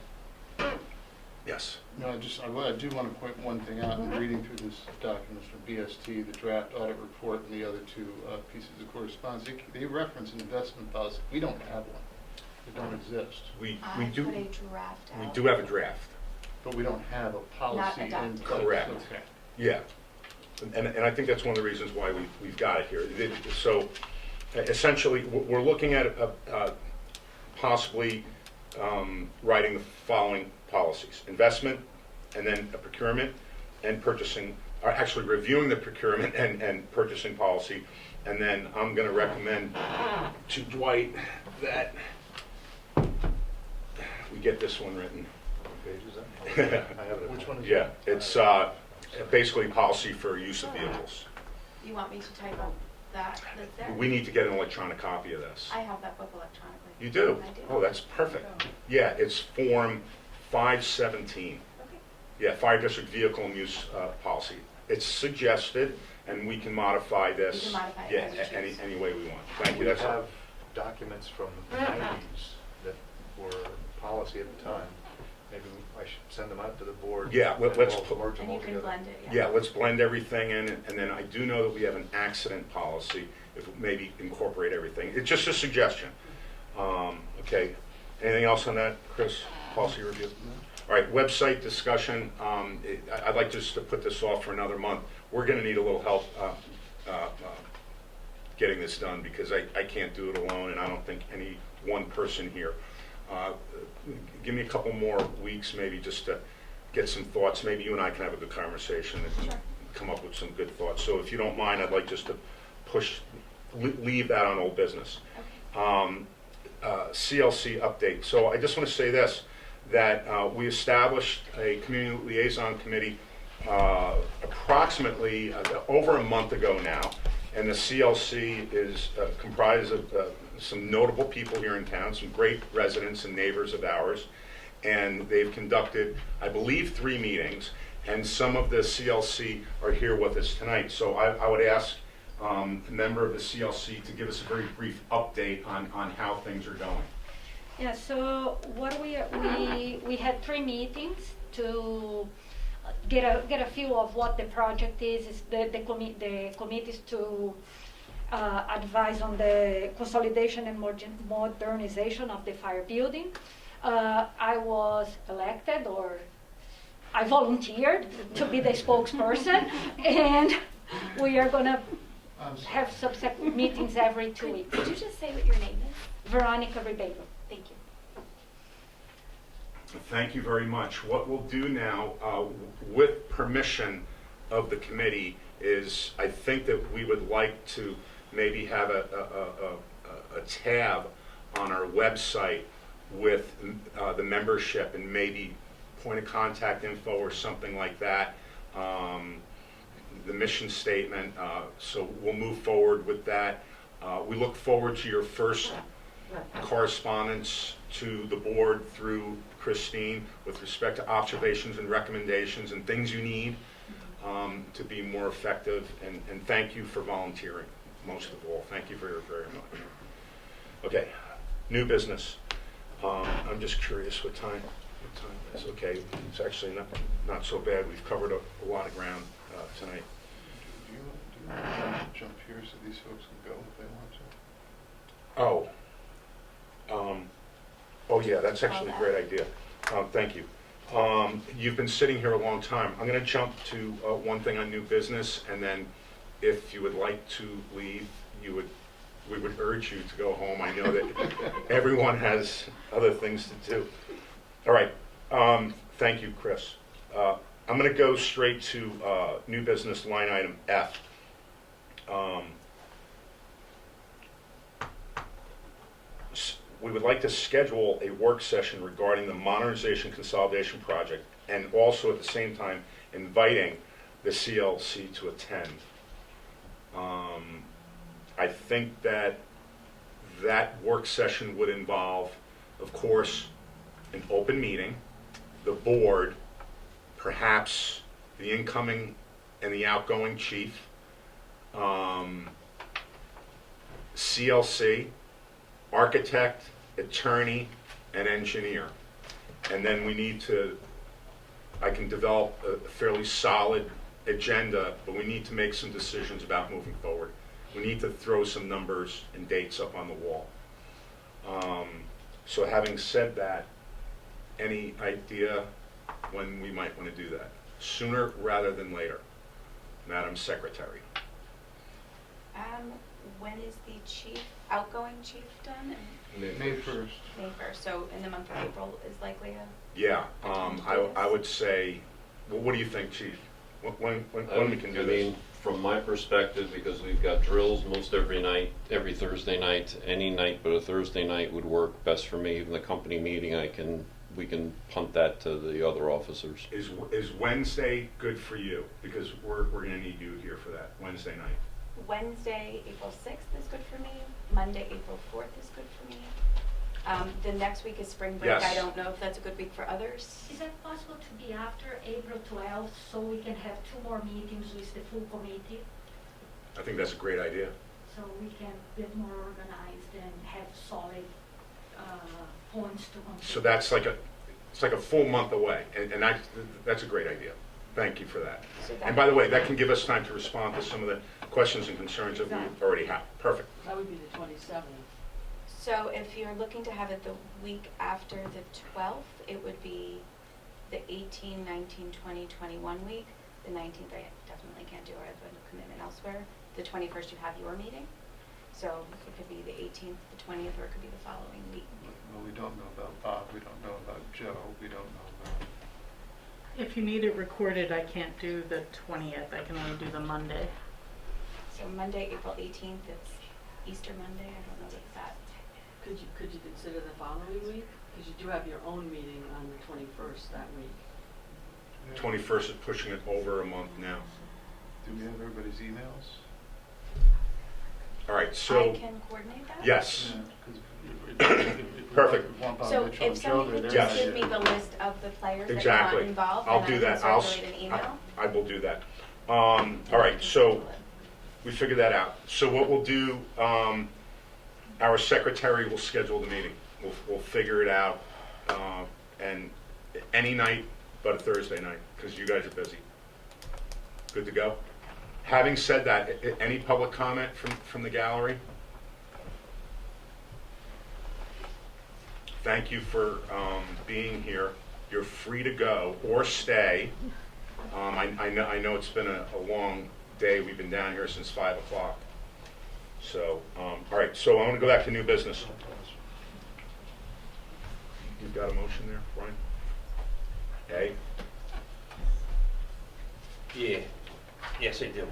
yes. No, I do want to point one thing out. In reading through this document from BST, the draft audit report, and the other two pieces of correspondence, they reference an investment policy. We don't have one. It don't exist. We I do, put a draft out. we do have a draft. But we don't have a policy in adopted. place. Correct. Okay. Yeah, and I think that's one of the reasons why we've got it here. So essentially, we're looking at possibly writing the following policies: investment, and then a procurement and purchasing, or actually reviewing the procurement and purchasing policy. And then I'm going to recommend to Dwight that we get this one written. What page is that? I have it. Which one is Yeah, that? it's basically policy for use of vehicles. You want me to type up that's there? We need to get an electronic copy of this. I have that book electronically. You do? I do. Oh, that's perfect. Yeah, it's Form 517. Okay. Yeah, Fire District Vehicle and Use Policy. It's suggested, and we can modify this. We can modify it Yeah, as we choose. any way we want. Thank you, We that's all. have documents from the 90s that were policy at the time. Maybe I should send them out to the board. Yeah, and let's we'll put- merge them And all you can together. blend it, Yeah, let's blend everything in, and then I do know that we have an accident policy, if we maybe incorporate everything. It's just a suggestion. Okay, anything else on that, Chris? Policy review? All right, website discussion. I'd like just to put this off for another month. We're gonna need a little help getting this done, because I can't do it alone, and I don't think any one person here. Give me a couple more weeks, maybe, just to get some thoughts. Maybe you and I can have a good conversation and Sure. come up with some good thoughts. So if you don't mind, I'd like just to leave that on old business. CLC update. So I just want to say this, that we established a community liaison committee approximately over a month ago now, and the CLC is comprised of some notable people here in town, some great residents and neighbors of ours, and they've conducted, I believe, 3 meetings, and some of the CLC are here with us tonight. So I would ask a member of the CLC to give us a very brief update on how things are going. Yeah, so what we had 3 meetings to get a feel of what the project is the committees to advise on the consolidation and modernization of the fire building. I was elected, or I volunteered to be the spokesperson, and we are gonna have subsequent meetings every 2 weeks. Could you just say what your name is? Veronica Ribeiro. Thank you. Thank you very much. What we'll do now, with permission of the committee, is I think that we would like to maybe have a tab on our website with the membership, and maybe point of contact info or something like that, the mission statement, so we'll move forward with that. We look forward to your first correspondence to the board through Christine with respect to observations and recommendations and things you need to be more effective, and thank you for volunteering, most of all. Thank you very, very much. Okay, new business. I'm just curious what time it is. Okay, it's actually not so bad. We've covered a lot of ground tonight. Do you want to jump here so these folks can go if they want to? Oh yeah, that's actually a great idea. Thank you. You've been sitting here a long time. I'm going to jump to one thing on new business, and then if you would like to leave, we would urge you to go home. I know that everyone has other things to do. All right. Thank you, Chris. I'm going to go straight to new business line item F. We would like to schedule a work session regarding the modernization consolidation project, and also at the same time inviting the CLC to attend. I think that work session would involve, of course, an open meeting, the board, perhaps the incoming and the outgoing chief, CLC, architect, attorney, and engineer. And then I can develop a fairly solid agenda, but we need to make some decisions about moving forward. We need to throw some numbers and dates up on the wall. So having said that, any idea when we might want to do that? Sooner rather than later, Madam Secretary. When is the outgoing chief done? May 1st. May 1st, so in the month of April is likely a... Yeah, I would say, well, what do you think, chief? When we can do I this? mean, from my perspective, because we've got drills most every night, every Thursday night, any night but a Thursday night would work best for me. Even the company meeting, we can punt that to the other officers. Is Wednesday good for you? Because we're gonna need you here for that, Wednesday night. Wednesday, April 6th is good for me. Monday, April 4th is good for me. The next week is spring break. Yes. I don't know if that's a good week for others. Is it possible to be after April 12th so we can have 2 more meetings with the full committee? I think that's a great idea. So we can get more organized and have solid points to complete. So that's it's like a full month away, and that's a great idea. Thank you for that. So And by the way, that can give us time to respond to some of the questions and concerns that we already have. Perfect. That would be the 27th. So if you're looking to have it the week after the 12th, it would be the 18, 19, 20, 21 week. The 19th I definitely can't do, I have a commitment elsewhere. The 21st you have your meeting. So it could be the 18th, the 20th, or it could be the following week. Well, we don't know about Bob, we don't know about Joe, we don't know about... If you need it recorded, I can't do the 20th. I can only do the Monday. So Monday, April 18th, it's Easter Monday. I don't know what's that. Could you consider the following week? Because you do have your own meeting on the 21st that week. 21st is pushing it over a month now. Do we have everybody's emails? All right, I so, can coordinate that? Yes. Yeah, 'cause if Perfect. we want Bob So Mitchell if and Joe somebody there, could they're Yes. just not give me here. the list of the players that you Exactly. want involved, I'll then do I that. can circulate an email. I will do that. All right, so we figured that out. So what we'll do, our secretary will schedule the meeting. We'll figure it out, and any night but a Thursday night, because you guys are busy. Good to go? Having said that, any public comment from the gallery? Thank you for being here. You're free to go or stay. I know it's been a long day. We've been down here since 5 o'clock. So, all right, so I want to go back to new business. You've got a motion there, Brian? A? Yeah, yes, I do.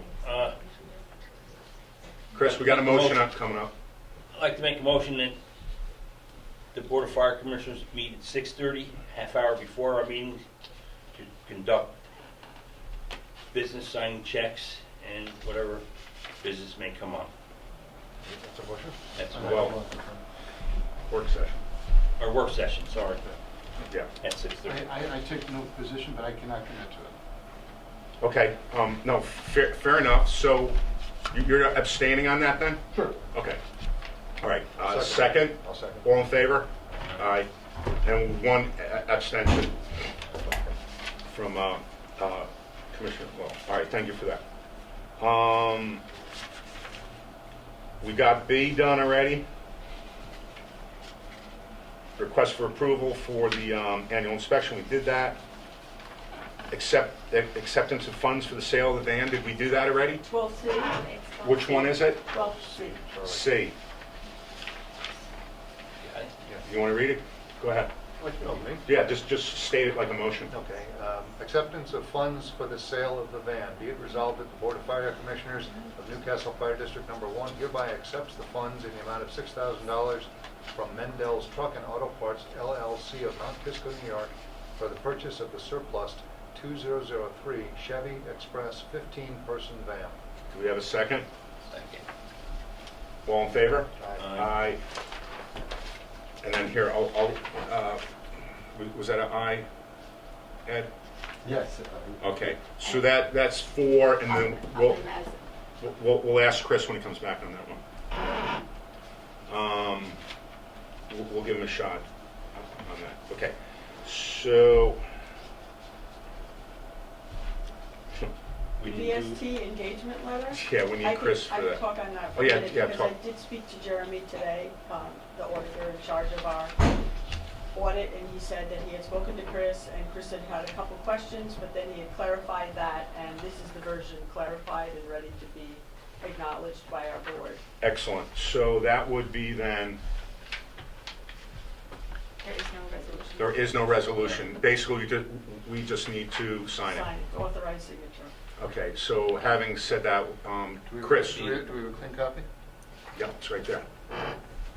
Chris, we got a motion up coming up. I'd like to make a motion that the Board of Fire Commissioners meet at 6:30, half hour before our meeting, to conduct business, signing checks, and whatever business may come up. That's a motion? That's Well, work session. our work session, sorry, Yeah. at 6:30. I take no position, but I cannot commit to it. Okay, no, fair enough. So you're abstaining on that then? Sure. Okay. All right, Second. second? I'll second. All in favor? Aye. And one abstention from Commissioner, well, all right, thank you for that. We got B done already. Request for approval for the annual inspection, we did that. Acceptance of funds for the sale of the van, did we do that already? 12C? Which one is it? 12C. C. Got it? You want to read it? Go ahead. Me? Yeah, just state it like a motion. Okay, acceptance of funds for the sale of the van. Be it resolved that the Board of Fire Commissioners of Newcastle Fire District Number 1 hereby accepts the funds in the amount of $6,000 from Mendel's Truck and Auto Parts LLC of Mount Kisco, New York, for the purchase of the surplus 2003 Chevy Express 15-person van. Do we have a second? Second. All in favor? Aye. And then here, was that an aye, Ed? Yes. Okay, so that's 4, and then I'll do them as we'll ask Chris when he comes back on that one. We'll give him a shot on that. Okay, so We didn't do, VST engagement letter? yeah, we need Chris I for could that. talk on that Oh, for a yeah, minute, yeah, because talk. I did speak to Jeremy today, the auditor in charge of our audit, and he said that he had spoken to Chris, and Chris had had a couple questions, but then he had clarified that, and this is the version clarified and ready to be acknowledged by our board. Excellent. So that would be then, There is no resolution. there is no resolution. Basically, we just need to sign it. Sign, authorized signature. Okay, so having said that, Chris? Do we have a clean copy? Yep, it's right there.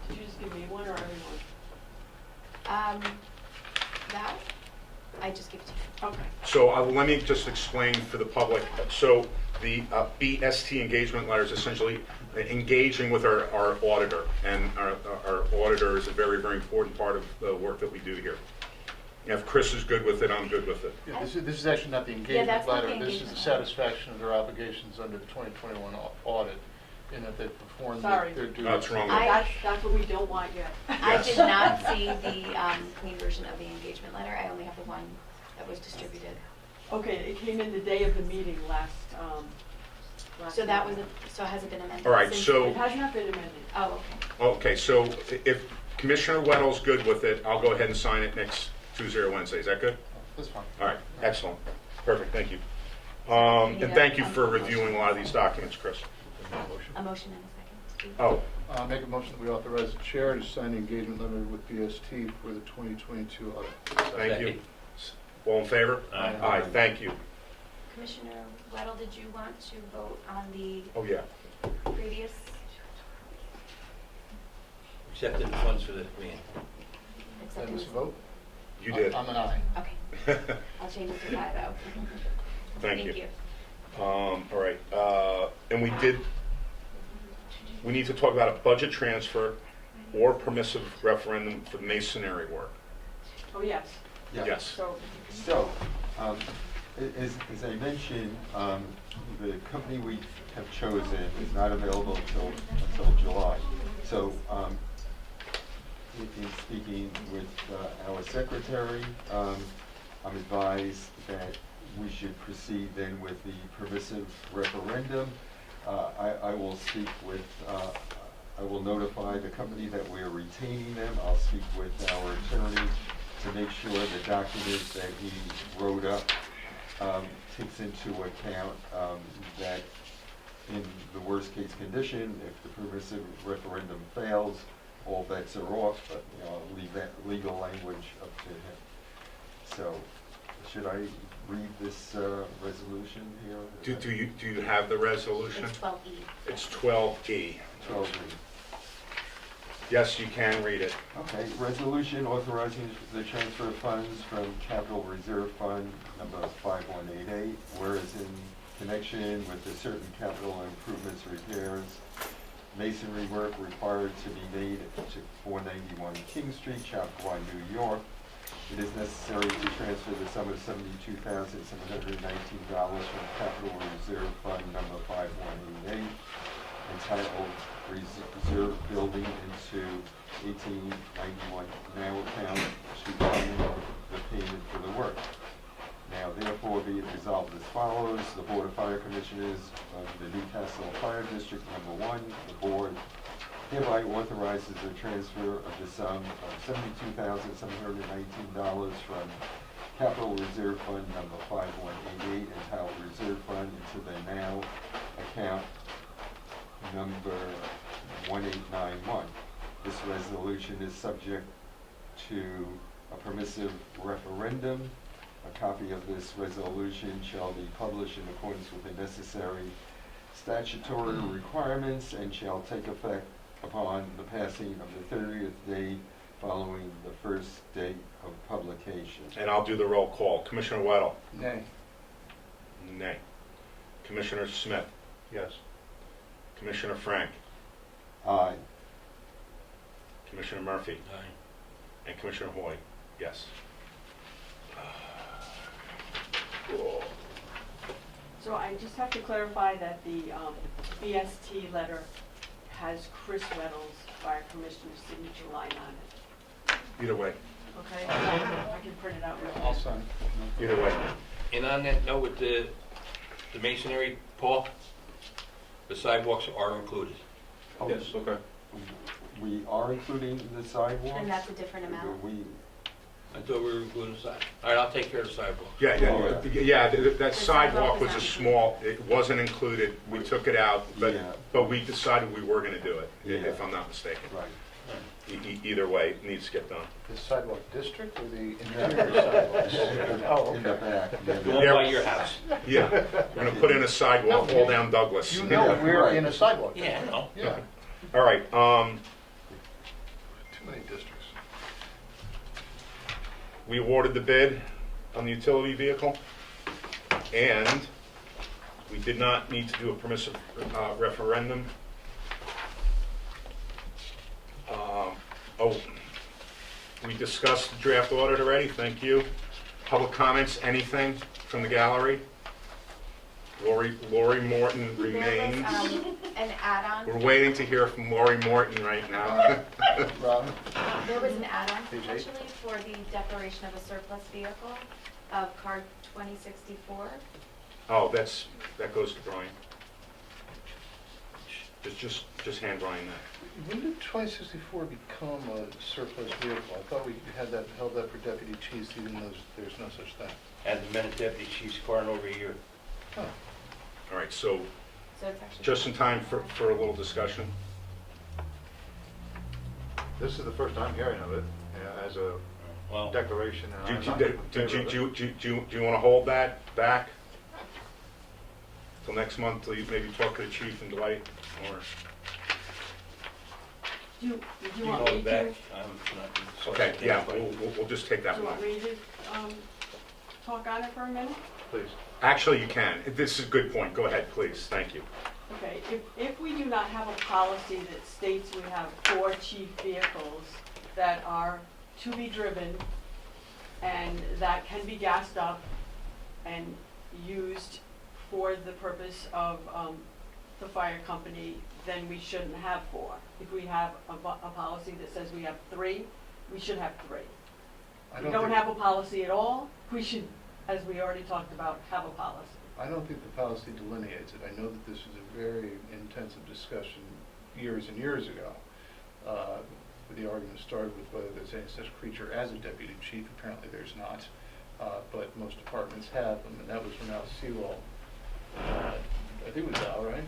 Did you just give me one or everyone? That, I just give it to you. Okay. So let me just explain for the public. So the BST engagement letter is essentially engaging with our auditor. And our auditor is a very, very important part of the work that we do here. If Chris is good with it, I'm good with it. Yeah, this is actually not the engagement that's not the letter. This is the engagement letter. satisfaction of their obligations under the 2021 audit, in that they performed Sorry. their duties. No, it's wrong. That's what we don't want yet. I Yes. did not see the clean version of the engagement letter. I only have the one that was distributed. Okay, it came in the day of the meeting last So that was, month. so has it been amended? All right, since- so- It has not been amended. Oh, okay. Okay, so if Commissioner Weddle's good with it, I'll go ahead and sign it next Tuesday or Wednesday. Is that good? That's fine. All right, excellent. Perfect, thank you. And thank you for reviewing a lot of these documents, Chris. A motion and a second. Oh, Make a motion that we authorize the chair to sign the engagement letter with BST for the 2022 audit. thank you. All in favor? Aye. Aye, thank you. Commissioner Weddle, did you want to vote on the Oh, yeah. previous? Accepted the funds for the grant. That accepting was this? a vote? You did. I'm an aye. Okay, I'll change it to 5-0. Thank you. All right, and we need to talk about a budget transfer or permissive referendum for masonry work. Oh, yes. Yes. So, So, as I mentioned, the company we have chosen is not available until July. So, in speaking with our secretary, I'm advised that we should proceed then with the permissive referendum. I will speak with, I will notify the company that we are retaining them. I'll speak with our attorney to make sure the document that he wrote up takes into account that in the worst case condition, if the permissive referendum fails, all bets are off, but I'll leave that legal language up to him. So, should I read this resolution here? Do you have the resolution? It's 12E. It's 12E. 12. Yes, you can read it. Okay, resolution authorizing the transfer of funds from Capital Reserve Fund number 5188, whereas in connection with the certain capital improvements, repairs, masonry work required to be made to 491 King Street, Chapua, New York, it is necessary to transfer the sum of $72,719 from Capital Reserve Fund number 5188, entitled Reserve Building, into 1891 now account to fund the payment for the work. Now therefore be it resolved as follows: the Board of Fire Commissioners of the Newcastle Fire District number 1, the board hereby authorizes the transfer of the sum of $72,719 from Capital Reserve Fund number 5188, entitled Reserve Fund, into the now account number 1891. This resolution is subject to a permissive referendum. A copy of this resolution shall be published in accordance with the necessary statutory requirements and shall take effect upon the passing of the 30th day following the first date of publication. And I'll do the roll call. Commissioner Weddle? Nay. Nay. Commissioner Smith? Yes. Commissioner Frank? Aye. Commissioner Murphy? Aye. And Commissioner Hoy? Yes. so I just have to clarify that the BST letter has Chris Weddle's fire commissioner's signature line on it. Either way. Okay? I can print it out real quick. I'll sign. Either way. And on that note with the masonry, Paul, the sidewalks are included. Oh, Okay. We are including the sidewalks. And that's a different amount? I thought we were including the side. All right, I'll take care of the sidewalk. That sidewalk was a small, it wasn't included, we took it out, Yeah. but we decided we were gonna do it, Yeah. if I'm not mistaken. Right. Either way, it needs to get done. The sidewalk district or the interior sidewalks? Oh, In the okay. back. yeah, The one Yeah. by your house. Yeah, we're gonna put in a sidewalk all down Douglas. You know we're Right. in a sidewalk. Yeah, I know. Yeah. All right, Too many districts. we awarded the bid on the utility vehicle, and we did not need to do a permissive referendum. We discussed the draft audit already, thank you. Public comments, anything from the gallery? Lori Morton There remains. was an add-on. We're waiting to hear from Lori Morton right now. Rob? There was an add-on Page eight. potentially for the declaration of a surplus vehicle of card 2064. Oh, that goes to Brian. Just hand Brian that. When did 2064 become a surplus vehicle? I thought we held that for deputy chiefs, even though there's no such thing. Hasn't been a deputy chief's car in over a year. Huh. All right, so So it's actually. just in time for a little discussion. This is the first I'm hearing of it, as a Well, declaration. and Do I'm not in favor of it. you want to hold that back till next month, till you maybe talk to the chief and Dwight, or? Do you you want hold me it to, back. do I'm not- Okay, yeah, we'll just take that you one. want me to, talk on it for a minute? Please. Actually, you can. This is a good point. Go ahead, please. Thank you. Okay, if we do not have a policy that states we have 4 chief vehicles that are to be driven and that can be gassed up and used for the purpose of the fire company, then we shouldn't have 4. If we have a policy that says we have 3, we should have 3. If we don't have a policy at all, we should, as we already talked about, have a policy. I don't think the policy delineates it. I know that this was a very intensive discussion years and years ago. The argument started with whether there's any such creature as a deputy chief. Apparently there's not, but most departments have them, and that was from Al Sewell. I think it was Al, right?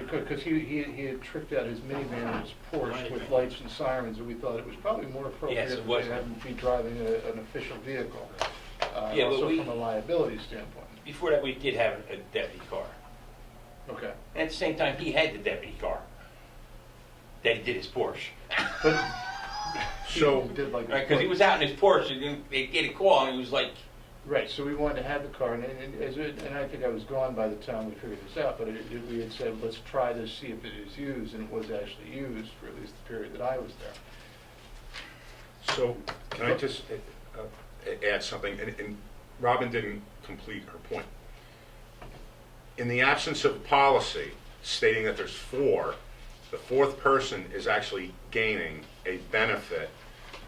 Because he had tricked out his minivan and his Porsche with lights and sirens, and we thought it was probably more appropriate Yes, it to was. have him be driving an official vehicle. Yeah, but Also we- from a liability standpoint. Before that, we did have a deputy car. Okay. And at the same time, he had the deputy car. That he did his Porsche. But So, he did like. Right, because he was out in his Porsche, and then they get a call, and he was like, Right, so we wanted to have the car, and I think I was gone by the time we figured this out, but we had said, let's try this, see if it is used, and it was actually used for at least the period that I was there. so can I just add something? And Robin didn't complete her point. In the absence of policy stating that there's 4, the 4th person is actually gaining a benefit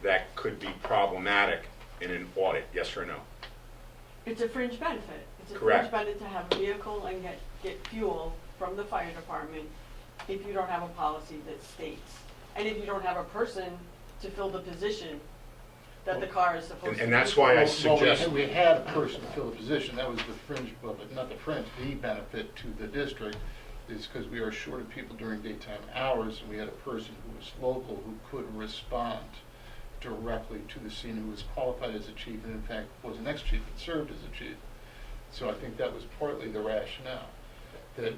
that could be problematic in an audit, yes or no? It's a fringe benefit. It's a Correct. fringe benefit to have a vehicle and get fuel from the fire department if you don't have a policy that states. And if you don't have a person to fill the position that the car is supposed to. And that's fill. why I Well, suggest, we had a person to fill the position, that was the fringe, well, but not the fringe, the benefit to the district is because we are short of people during daytime hours, and we had a person who was local who could respond directly to the scene, who was qualified as a chief, and in fact was an ex-chief and served as a chief. So I think that was partly the rationale, that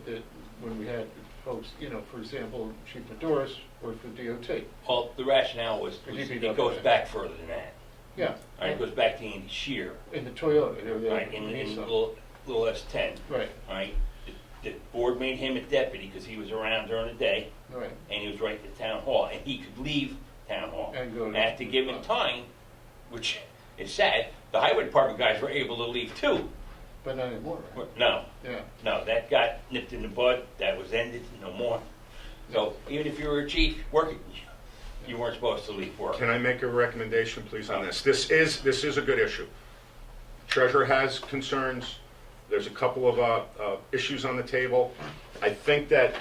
when we had folks, for example, Chief Madoris worked for DOT. well, the rationale was The it DPW. goes back further than that. Yeah. Right, it goes back to Andy Shear, In the Toyota, right, in little S10. Right, Right? The board made him a deputy because he was around during the day, right. and he was right at town hall, and he could leave town hall. And go to- At the given time, which is sad, the highway department guys were able to leave too. But not anymore, right? No, Yeah. no, that got nipped in the bud, that was ended, no more. So even if you were a chief working, you weren't supposed to leave work. can I make a recommendation, please, on this? This is a good issue. Treasurer has concerns. There's a couple of issues on the table. I think that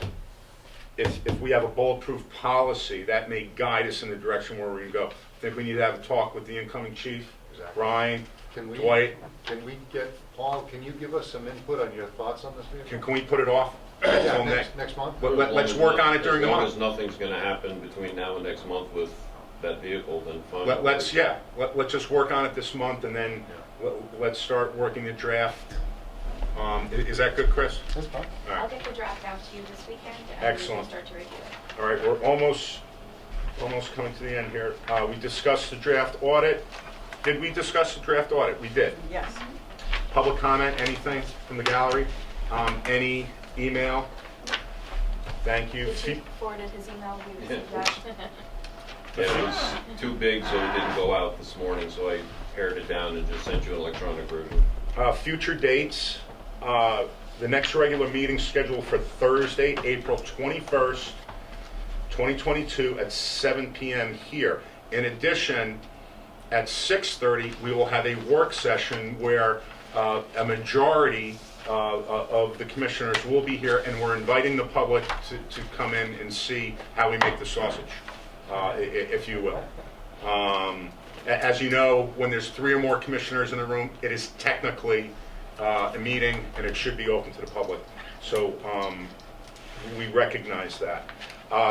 if we have a bulletproof policy, that may guide us in the direction where we're going to go. think we need to have a talk with the incoming chief, Exactly. Ryan, Can we, Dwight. can we get, Paul, can you give us some input on your thoughts on this vehicle? Can we put it off Yeah, until next month? But let's work on it during the As long month. as nothing's gonna happen between now and next month with that vehicle, then fine. Let's just work on it this month, and then let's start working the draft. Is that good, Chris? That's fine. All I'll right. get the draft out to you this weekend and Excellent. we can start to review it. All right, we're almost coming to the end here. We discussed the draft audit. Did we discuss the draft audit? We did. Yes. Public comment, anything from the gallery? Any email? Thank you. The chief forwarded his email, we received that. Yeah, it was too big, so it didn't go out this morning, so I pared it down and just sent you an electronic version. Future dates, the next regular meeting scheduled for Thursday, April 21st, 2022 at 7 p.m. here. In addition, at 6:30, we will have a work session where a majority of the commissioners will be here, and we're inviting the public to come in and see how we make the sausage, if you will. As you know, when there's 3 or more commissioners in the room, it is technically a meeting, and it should be open to the public. So we recognize that.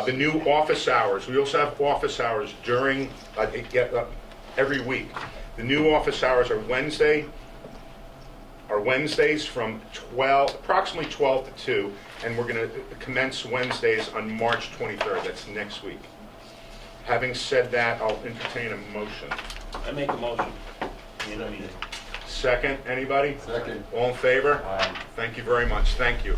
The new office hours, we also have office hours during, every week. The new office hours are Wednesdays from approximately 12 to 2, and we're going to commence Wednesdays on March 23rd. That's next week. Having said that, I'll entertain a motion. I make a motion. You know, Second, anybody? Second. All in favor? Aye. Thank you very much. Thank you.